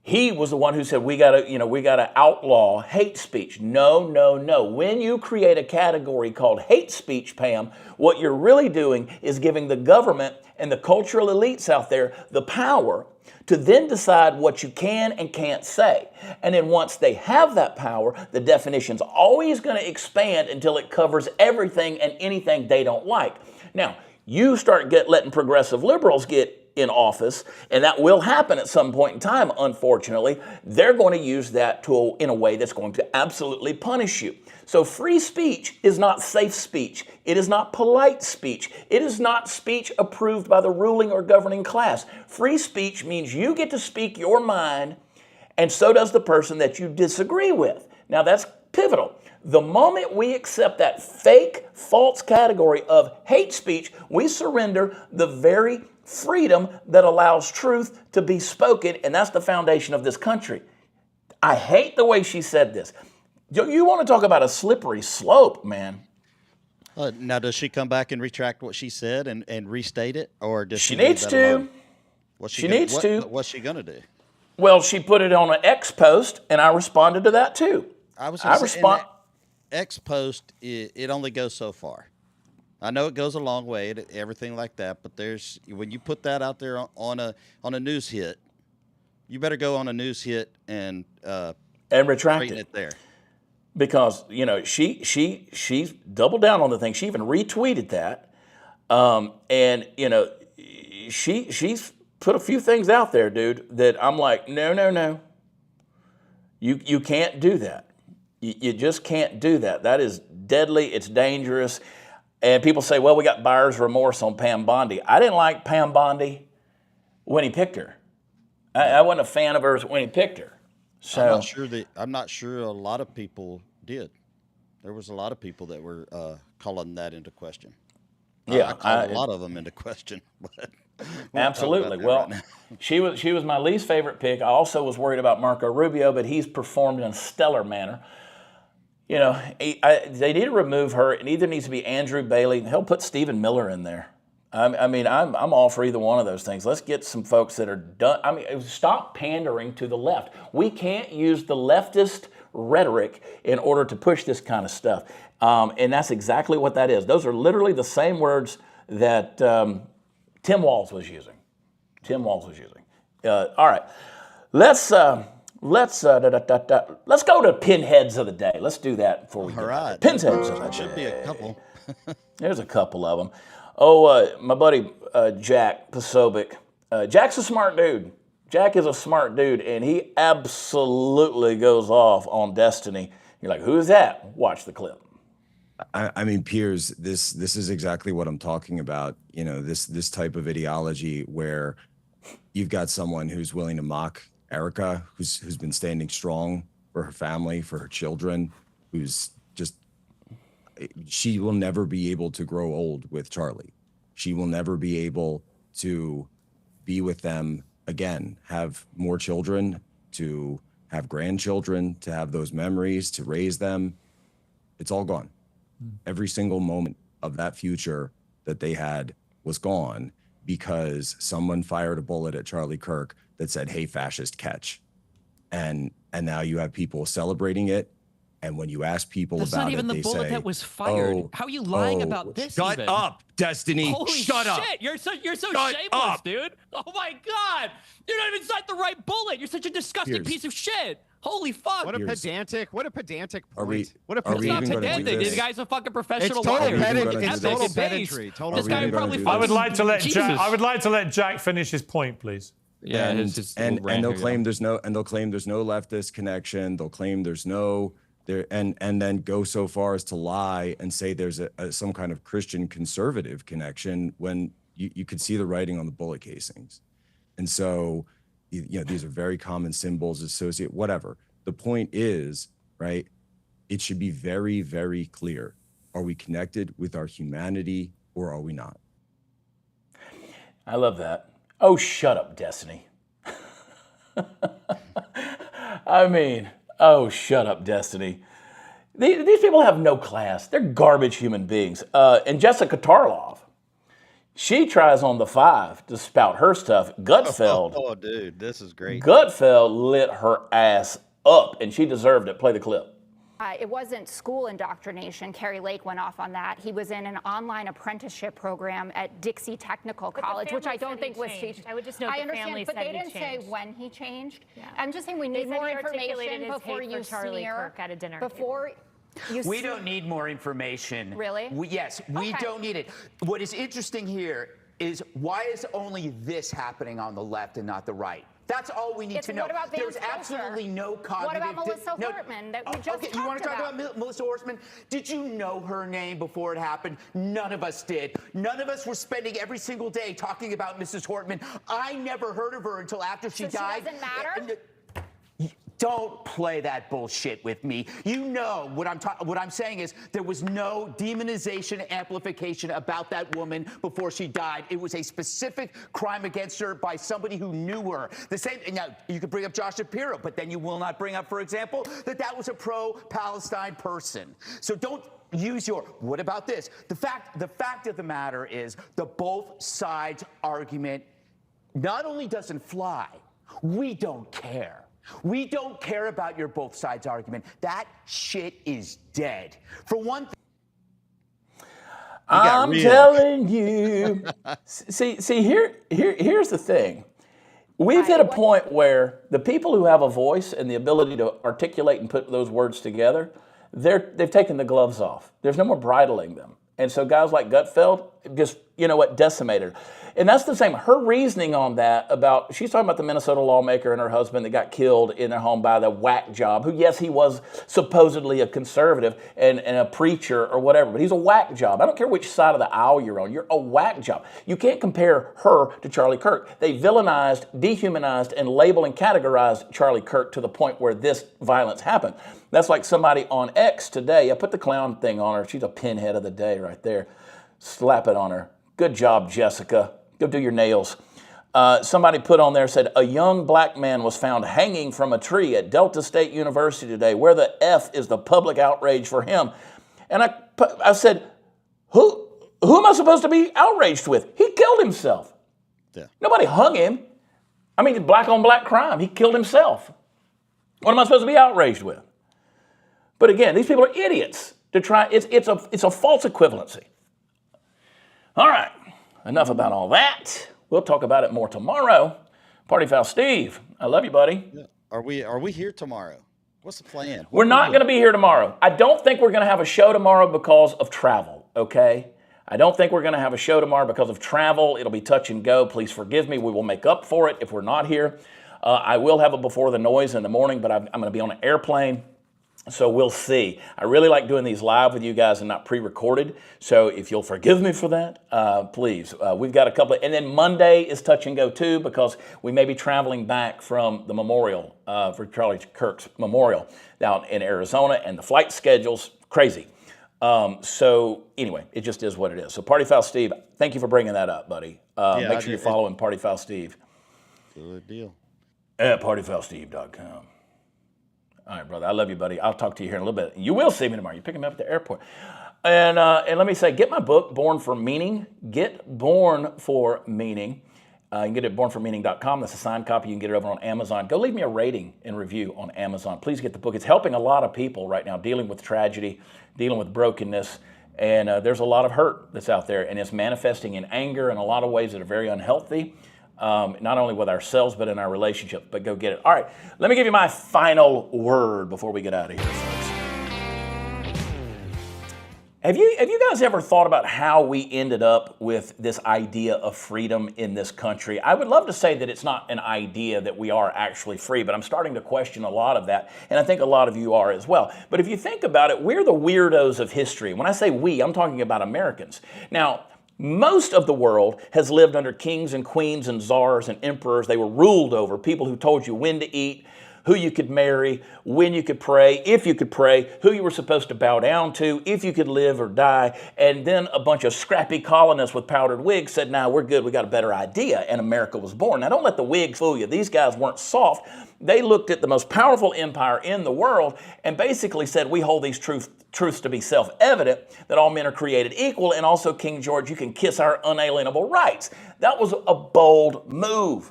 He was the one who said we gotta outlaw hate speech. No, no, no. When you create a category called hate speech, Pam, what you're really doing is giving the government and the cultural elites out there the power to then decide what you can and can't say. And then once they have that power, the definition's always going to expand until it covers everything and anything they don't like. Now, you start letting progressive liberals get in office, and that will happen at some point in time, unfortunately. They're going to use that tool in a way that's going to absolutely punish you. So free speech is not safe speech. It is not polite speech. It is not speech approved by the ruling or governing class. Free speech means you get to speak your mind, and so does the person that you disagree with. Now that's pivotal. The moment we accept that fake, false category of hate speech, we surrender the very freedom that allows truth to be spoken, and that's the foundation of this country. I hate the way she said this. You want to talk about a slippery slope, man. Now, does she come back and retract what she said and restate it? Or does she needs to. What's she needs to. What's she going to do? Well, she put it on an X post, and I responded to that too. X post, it only goes so far. I know it goes a long way, everything like that, but when you put that out there on a news hit, you better go on a news hit and retract it there. Because, she's doubled down on the thing. She even retweeted that. And, she's put a few things out there, dude, that I'm like, no. You can't do that. You just can't do that. That is deadly. It's dangerous. And people say, well, we got buyer's remorse on Pam Bondi. I didn't like Pam Bondi when he picked her. I wasn't a fan of hers when he picked her. So I'm not sure a lot of people did. There was a lot of people that were calling that into question. Yeah, I called a lot of them into question. But absolutely. Well, right she was my least favorite pick. I also was worried about Marco Rubio, but he's performed in a stellar manner. They need to remove her. It either needs to be Andrew Bailey. He'll put Stephen Miller in there. I'm all for either one of those things. Let's get some folks that are done. Stop pandering to the left. We can't use the leftist rhetoric in order to push this kind of stuff. And that's exactly what that is. Those are literally the same words that Tim Walz was using. All right. Let's go to Pinheads of the day. Let's do that before we get Pinheads of the day. Should be a couple. There's a couple of them. Oh, my buddy Jack Posobiec. Jack's a smart dude. Jack is a smart dude, and he absolutely goes off on Destiny. You're like, who is that? Watch the clip. I mean, Piers, this is exactly what I'm talking about. This type of ideology where you've got someone who's willing to mock Erica, who's been standing strong for her family, for her children, she will never be able to grow old with Charlie. She will never be able to be with them again, have more children, to have grandchildren, to have those memories, to raise them. It's all gone. Every single moment of that future that they had was gone because someone fired a bullet at Charlie Kirk that said, "Hey, fascist, catch." And now you have people celebrating it. And when you ask people That's about not even it, the they bullet say, that was fired. How are you lying about this? Shut up, Destiny. Holy shut up. Shit. You're so Shut shameless, up. dude. Oh my God. You're not even inside the right bullet. You're such a disgusting piece of shit. Holy fuck. What a pedantic point. Are we, what a are we It's even not going to do pedantic. this? This guy's a fucking professional It's total liar. pedantry. This guy probably I would like to let Jack finish his point, please. Yeah, and they'll claim there's no leftist connection. They'll claim there's no there, and then go so far as to lie and say there's some kind of Christian conservative connection when you could see the writing on the bullet casings. And so, these are very common symbols associated. Whatever. The point is, right? it should be very, very clear. Are we connected with our humanity or are we not? I love that. Oh, shut up, Destiny. I mean, oh, shut up, Destiny. These people have no class. They're garbage human beings. And Jessica Tarlov, she tries on the 5 to spout her stuff. Gutfeld. Oh, dude, this is great. Gutfeld lit her ass up, and she deserved it. Play the clip. It wasn't school indoctrination. Kerry Lake went off on that. He was in an online apprenticeship program at Dixie Technical College, which I don't think was changed. I would just note I the understand, family but said they he didn't say changed. when he changed. Yeah. I'm just saying we need They said more he articulated information his before hate you for Charlie smear. Kirk at a dinner Before you We don't need more information. Really? Yes, we Okay. don't need it. What is interesting here is why is only this happening on the left and not the right? That's all we need to know. What about There's Vance absolutely Pilcher? no cognitive. What about Melissa Hortman that we just okay, you want to talk about Melissa Hortman? Did you know her name before it happened? None of us did. None of us were spending every single day talking about Mrs. Hortman. I never heard of her until after she died. She doesn't matter? Don't play that bullshit with me. You know what I'm saying is there was no demonization, amplification about that woman before she died. It was a specific crime against her by somebody who knew her. The same. Now you could bring up Josh Shapiro, but then you will not bring up, for example, that was a pro-Palestine person. So don't use your. What about this? The fact of the matter is the both sides argument not only doesn't fly, we don't care. We don't care about your both sides argument. That shit is dead. For one thing, I'm telling you. see, here's the thing. We've hit a point where the people who have a voice and the ability to articulate and put those words together, they've taken the gloves off. There's no more bridling them. And so guys like Gutfeld just, decimated her. And that's the same. Her reasoning on that about, she's talking about the Minnesota lawmaker and her husband that got killed in their home by the whack job, who, yes, he was supposedly a conservative and a preacher or whatever, but he's a whack job. I don't care which side of the aisle you're on. You're a whack job. You can't compare her to Charlie Kirk. They villainized, dehumanized, and labeled and categorized Charlie Kirk to the point where this violence happened. That's like somebody on X today. I put the clown thing on her. She's a pinhead of the day right there. Slap it on her. Good job, Jessica. Go do your nails. Somebody put on there, said, a young black man was found hanging from a tree at Delta State University today. Where the F is the public outrage for him? And I said, who am I supposed to be outraged with? He killed himself. Yeah. Nobody hung him. I mean, black on black crime. He killed himself. What am I supposed to be outraged with? But again, these people are idiots. It's a false equivalency. All right. Enough about all that. We'll talk about it more tomorrow. Party Foul Steve, I love you, buddy. Yeah. Are we here tomorrow? What's the plan? We're not going to be here tomorrow. I don't think we're going to have a show tomorrow because of travel, okay? I don't think we're going to have a show tomorrow because of travel. It'll be touch and go. Please forgive me. We will make up for it if we're not here. I will have it before the noise in the morning, but I'm going to be on an airplane. So we'll see. I really like doing these live with you guys and not pre-recorded. So if you'll forgive me for that, please. We've got a couple and then Monday is touch and go too, because we may be traveling back from the memorial for Charlie Kirk's memorial down in Arizona, and the flight schedule's crazy. So anyway, it just is what it is. So Party Foul Steve, thank you for bringing that up, buddy. Make sure you're following Party Foul Steve. Good deal. At partyfoulsteve.com. All right, brother. I love you, buddy. I'll talk to you here in a little bit. You will see me tomorrow. You pick me up at the airport. And let me say, get my book, Born for Meaning. Get Born for Meaning. You can get it at bornformeaning.com. That's a signed copy. You can get it over on Amazon. Go leave me a rating and review on Amazon. Please get the book. It's helping a lot of people right now dealing with tragedy, dealing with brokenness. And there's a lot of hurt that's out there. And it's manifesting in anger in a lot of ways that are very unhealthy. Not only with ourselves, but in our relationship. But go get it. All right, let me give you my final word before we get out of here, folks. Have you guys ever thought about how we ended up with this idea of freedom in this country? I would love to say that it's not an idea that we are actually free, but I'm starting to question a lot of that, and I think a lot of you are as well. But if you think about it, we're the weirdos of history. When I say we, I'm talking about Americans. Now, most of the world has lived under kings and queens and czars and emperors. They were ruled over, people who told you when to eat, who you could marry, when you could pray, if you could pray, who you were supposed to bow down to, if you could live or die. And then a bunch of scrappy colonists with powdered wigs said, nah, we're good, we got a better idea, and America was born. Now don't let the wigs fool you. These guys weren't soft. They looked at the most powerful empire in the world and basically said, we hold these truths to be self-evident, that all men are created equal, and also, King George, you can kiss our unalienable rights. That was a bold move.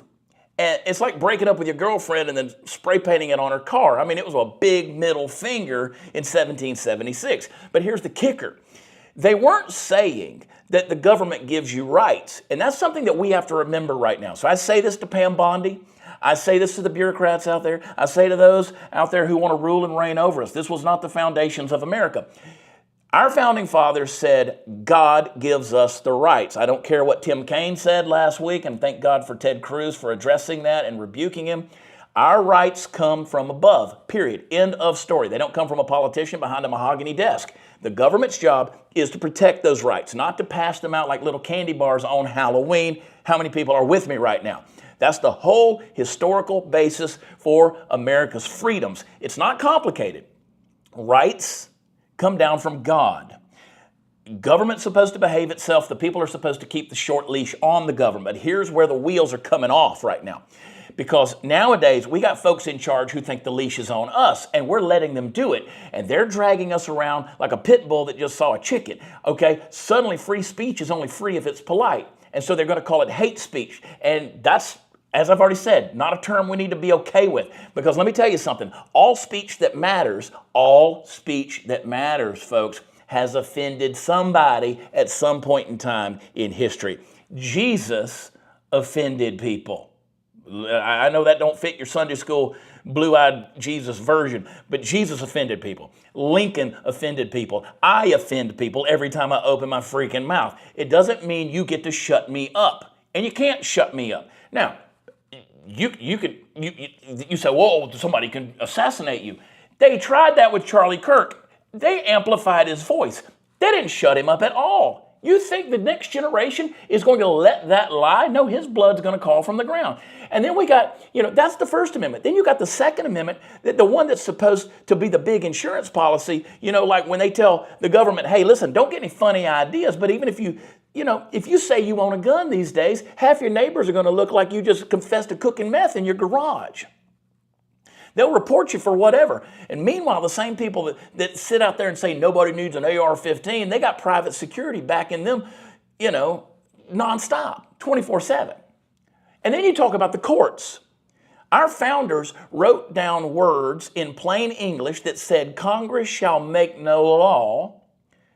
And it's like breaking up with your girlfriend and then spray painting it on her car. I mean, it was a big middle finger in 1776. But here's the kicker. They weren't saying that the government gives you rights. And that's something that we have to remember right now. So I say this to Pam Bondi. I say this to the bureaucrats out there. I say to those out there who want to rule and reign over us. This was not the foundations of America. Our founding fathers said, God gives us the rights. I don't care what Tim Kaine said last week, and thank God for Ted Cruz for addressing that and rebuking him. Our rights come from above, period. End of story. They don't come from a politician behind a mahogany desk. The government's job is to protect those rights, not to pass them out like little candy bars on Halloween. How many people are with me right now? That's the whole historical basis for America's freedoms. It's not complicated. Rights come down from God. Government's supposed to behave itself. The people are supposed to keep the short leash on the government. But here's where the wheels are coming off right now. Because nowadays, we got folks in charge who think the leash is on us, and we're letting them do it. And they're dragging us around like a pit bull that just saw a chicken. Okay, suddenly free speech is only free if it's polite. And so they're going to call it hate speech. And that's, as I've already said, not a term we need to be okay with. Because let me tell you something. All speech that matters, folks, has offended somebody at some point in time in history. Jesus offended people. I know that don't fit your Sunday school blue-eyed Jesus version, but Jesus offended people. Lincoln offended people. I offend people every time I open my freaking mouth. It doesn't mean you get to shut me up. And you can't shut me up. Now, you say, whoa, somebody can assassinate you. They tried that with Charlie Kirk. They amplified his voice. They didn't shut him up at all. You think the next generation is going to let that lie? No, his blood's going to call from the ground. And then we got, that's the First Amendment. Then you got the Second Amendment, the one that's supposed to be the big insurance policy, like when they tell the government, hey, listen, don't get any funny ideas, but even if you say you own a gun these days, half your neighbors are going to look like you just confessed to cooking meth in your garage. They'll report you for whatever. And meanwhile, the same people that sit out there and say nobody needs an AR-15, they got private security backing them, nonstop, 24/7. And then you talk about the courts. Our founders wrote down words in plain English that said, Congress shall make no law.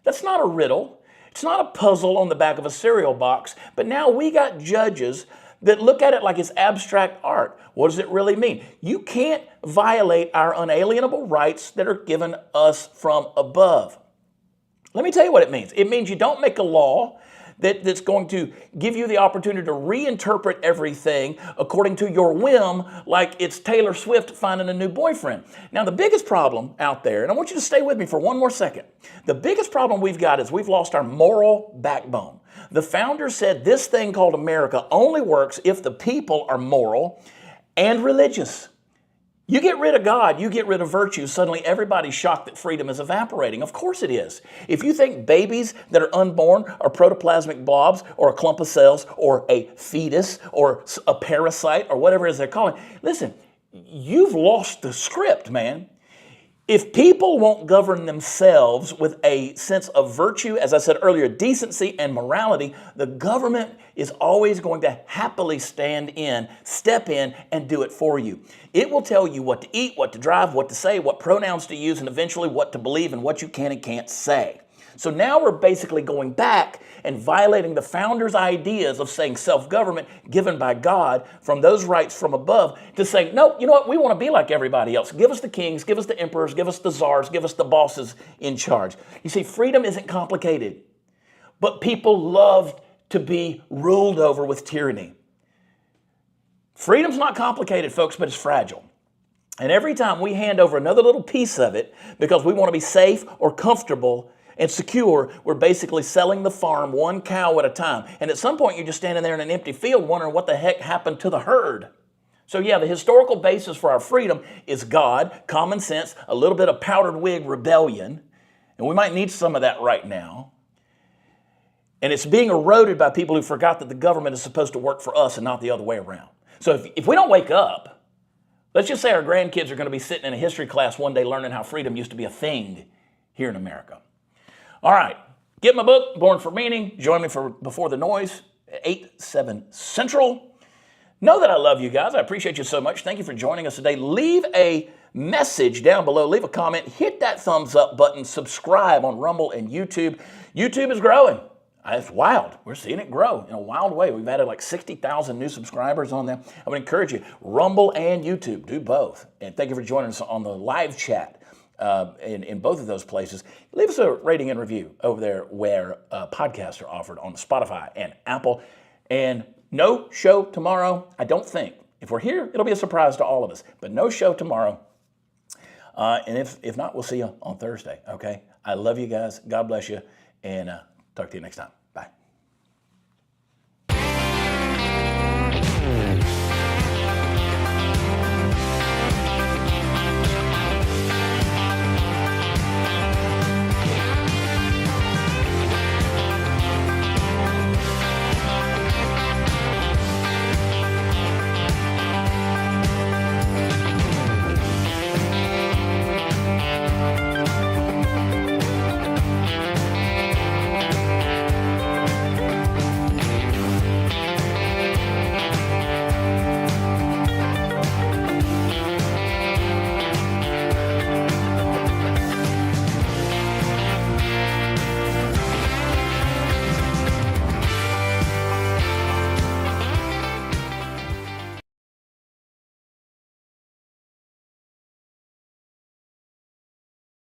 That's not a riddle. It's not a puzzle on the back of a cereal box. But now we got judges that look at it like it's abstract art. What does it really mean? You can't violate our unalienable rights that are given us from above. Let me tell you what it means. It means you don't make a law that's going to give you the opportunity to reinterpret everything according to your whim, like it's Taylor Swift finding a new boyfriend. Now, the biggest problem out there, and I want you to stay with me for one more second. The biggest problem we've got is we've lost our moral backbone. The founders said this thing called America only works if the people are moral and religious. You get rid of God, you get rid of virtue, suddenly everybody's shocked that freedom is evaporating. Of course it is. If you think babies that are unborn are protoplasmic blobs or a clump of cells or a fetus or a parasite or whatever it is they're calling, listen, you've lost the script, man. If people won't govern themselves with a sense of virtue, as I said earlier, decency and morality, the government is always going to happily step in, and do it for you. It will tell you what to eat, what to drive, what to say, what pronouns to use, and eventually what to believe and what you can and can't say. So now we're basically going back and violating the founders' ideas of saying self-government given by God from those rights from above to say, no, you know what, we want to be like everybody else. Give us the kings, give us the emperors, give us the czars, give us the bosses in charge. You see, freedom isn't complicated, but people love to be ruled over with tyranny. Freedom's not complicated, folks, but it's fragile. And every time we hand over another little piece of it because we want to be safe or comfortable and secure, we're basically selling the farm one cow at a time. And at some point, you're just standing there in an empty field wondering what the heck happened to the herd. So yeah, the historical basis for our freedom is God, common sense, a little bit of powdered wig rebellion, and we might need some of that right now. And it's being eroded by people who forgot that the government is supposed to work for us and not the other way around. So if we don't wake up, let's just say our grandkids are going to be sitting in a history class one day learning how freedom used to be a thing here in America. All right, get my book, Born for Meaning. Join me for Before the Noise at 8, 7 Central. Know that I love you guys. I appreciate you so much. Thank you for joining us today. Leave a message down below. Leave a comment. Hit that thumbs up button. Subscribe on Rumble and YouTube. YouTube is growing. It's wild. We're seeing it grow in a wild way. We've added like 60,000 new subscribers on there. I would encourage you, Rumble and YouTube, do both. And thank you for joining us on the live chat in both of those places. Leave us a rating and review over there where podcasts are offered on Spotify and Apple. And no show tomorrow, I don't think. If we're here, it'll be a surprise to all of us. But no show tomorrow. And if not, we'll see you on Thursday, okay? I love you guys. God bless you. And talk to you next time.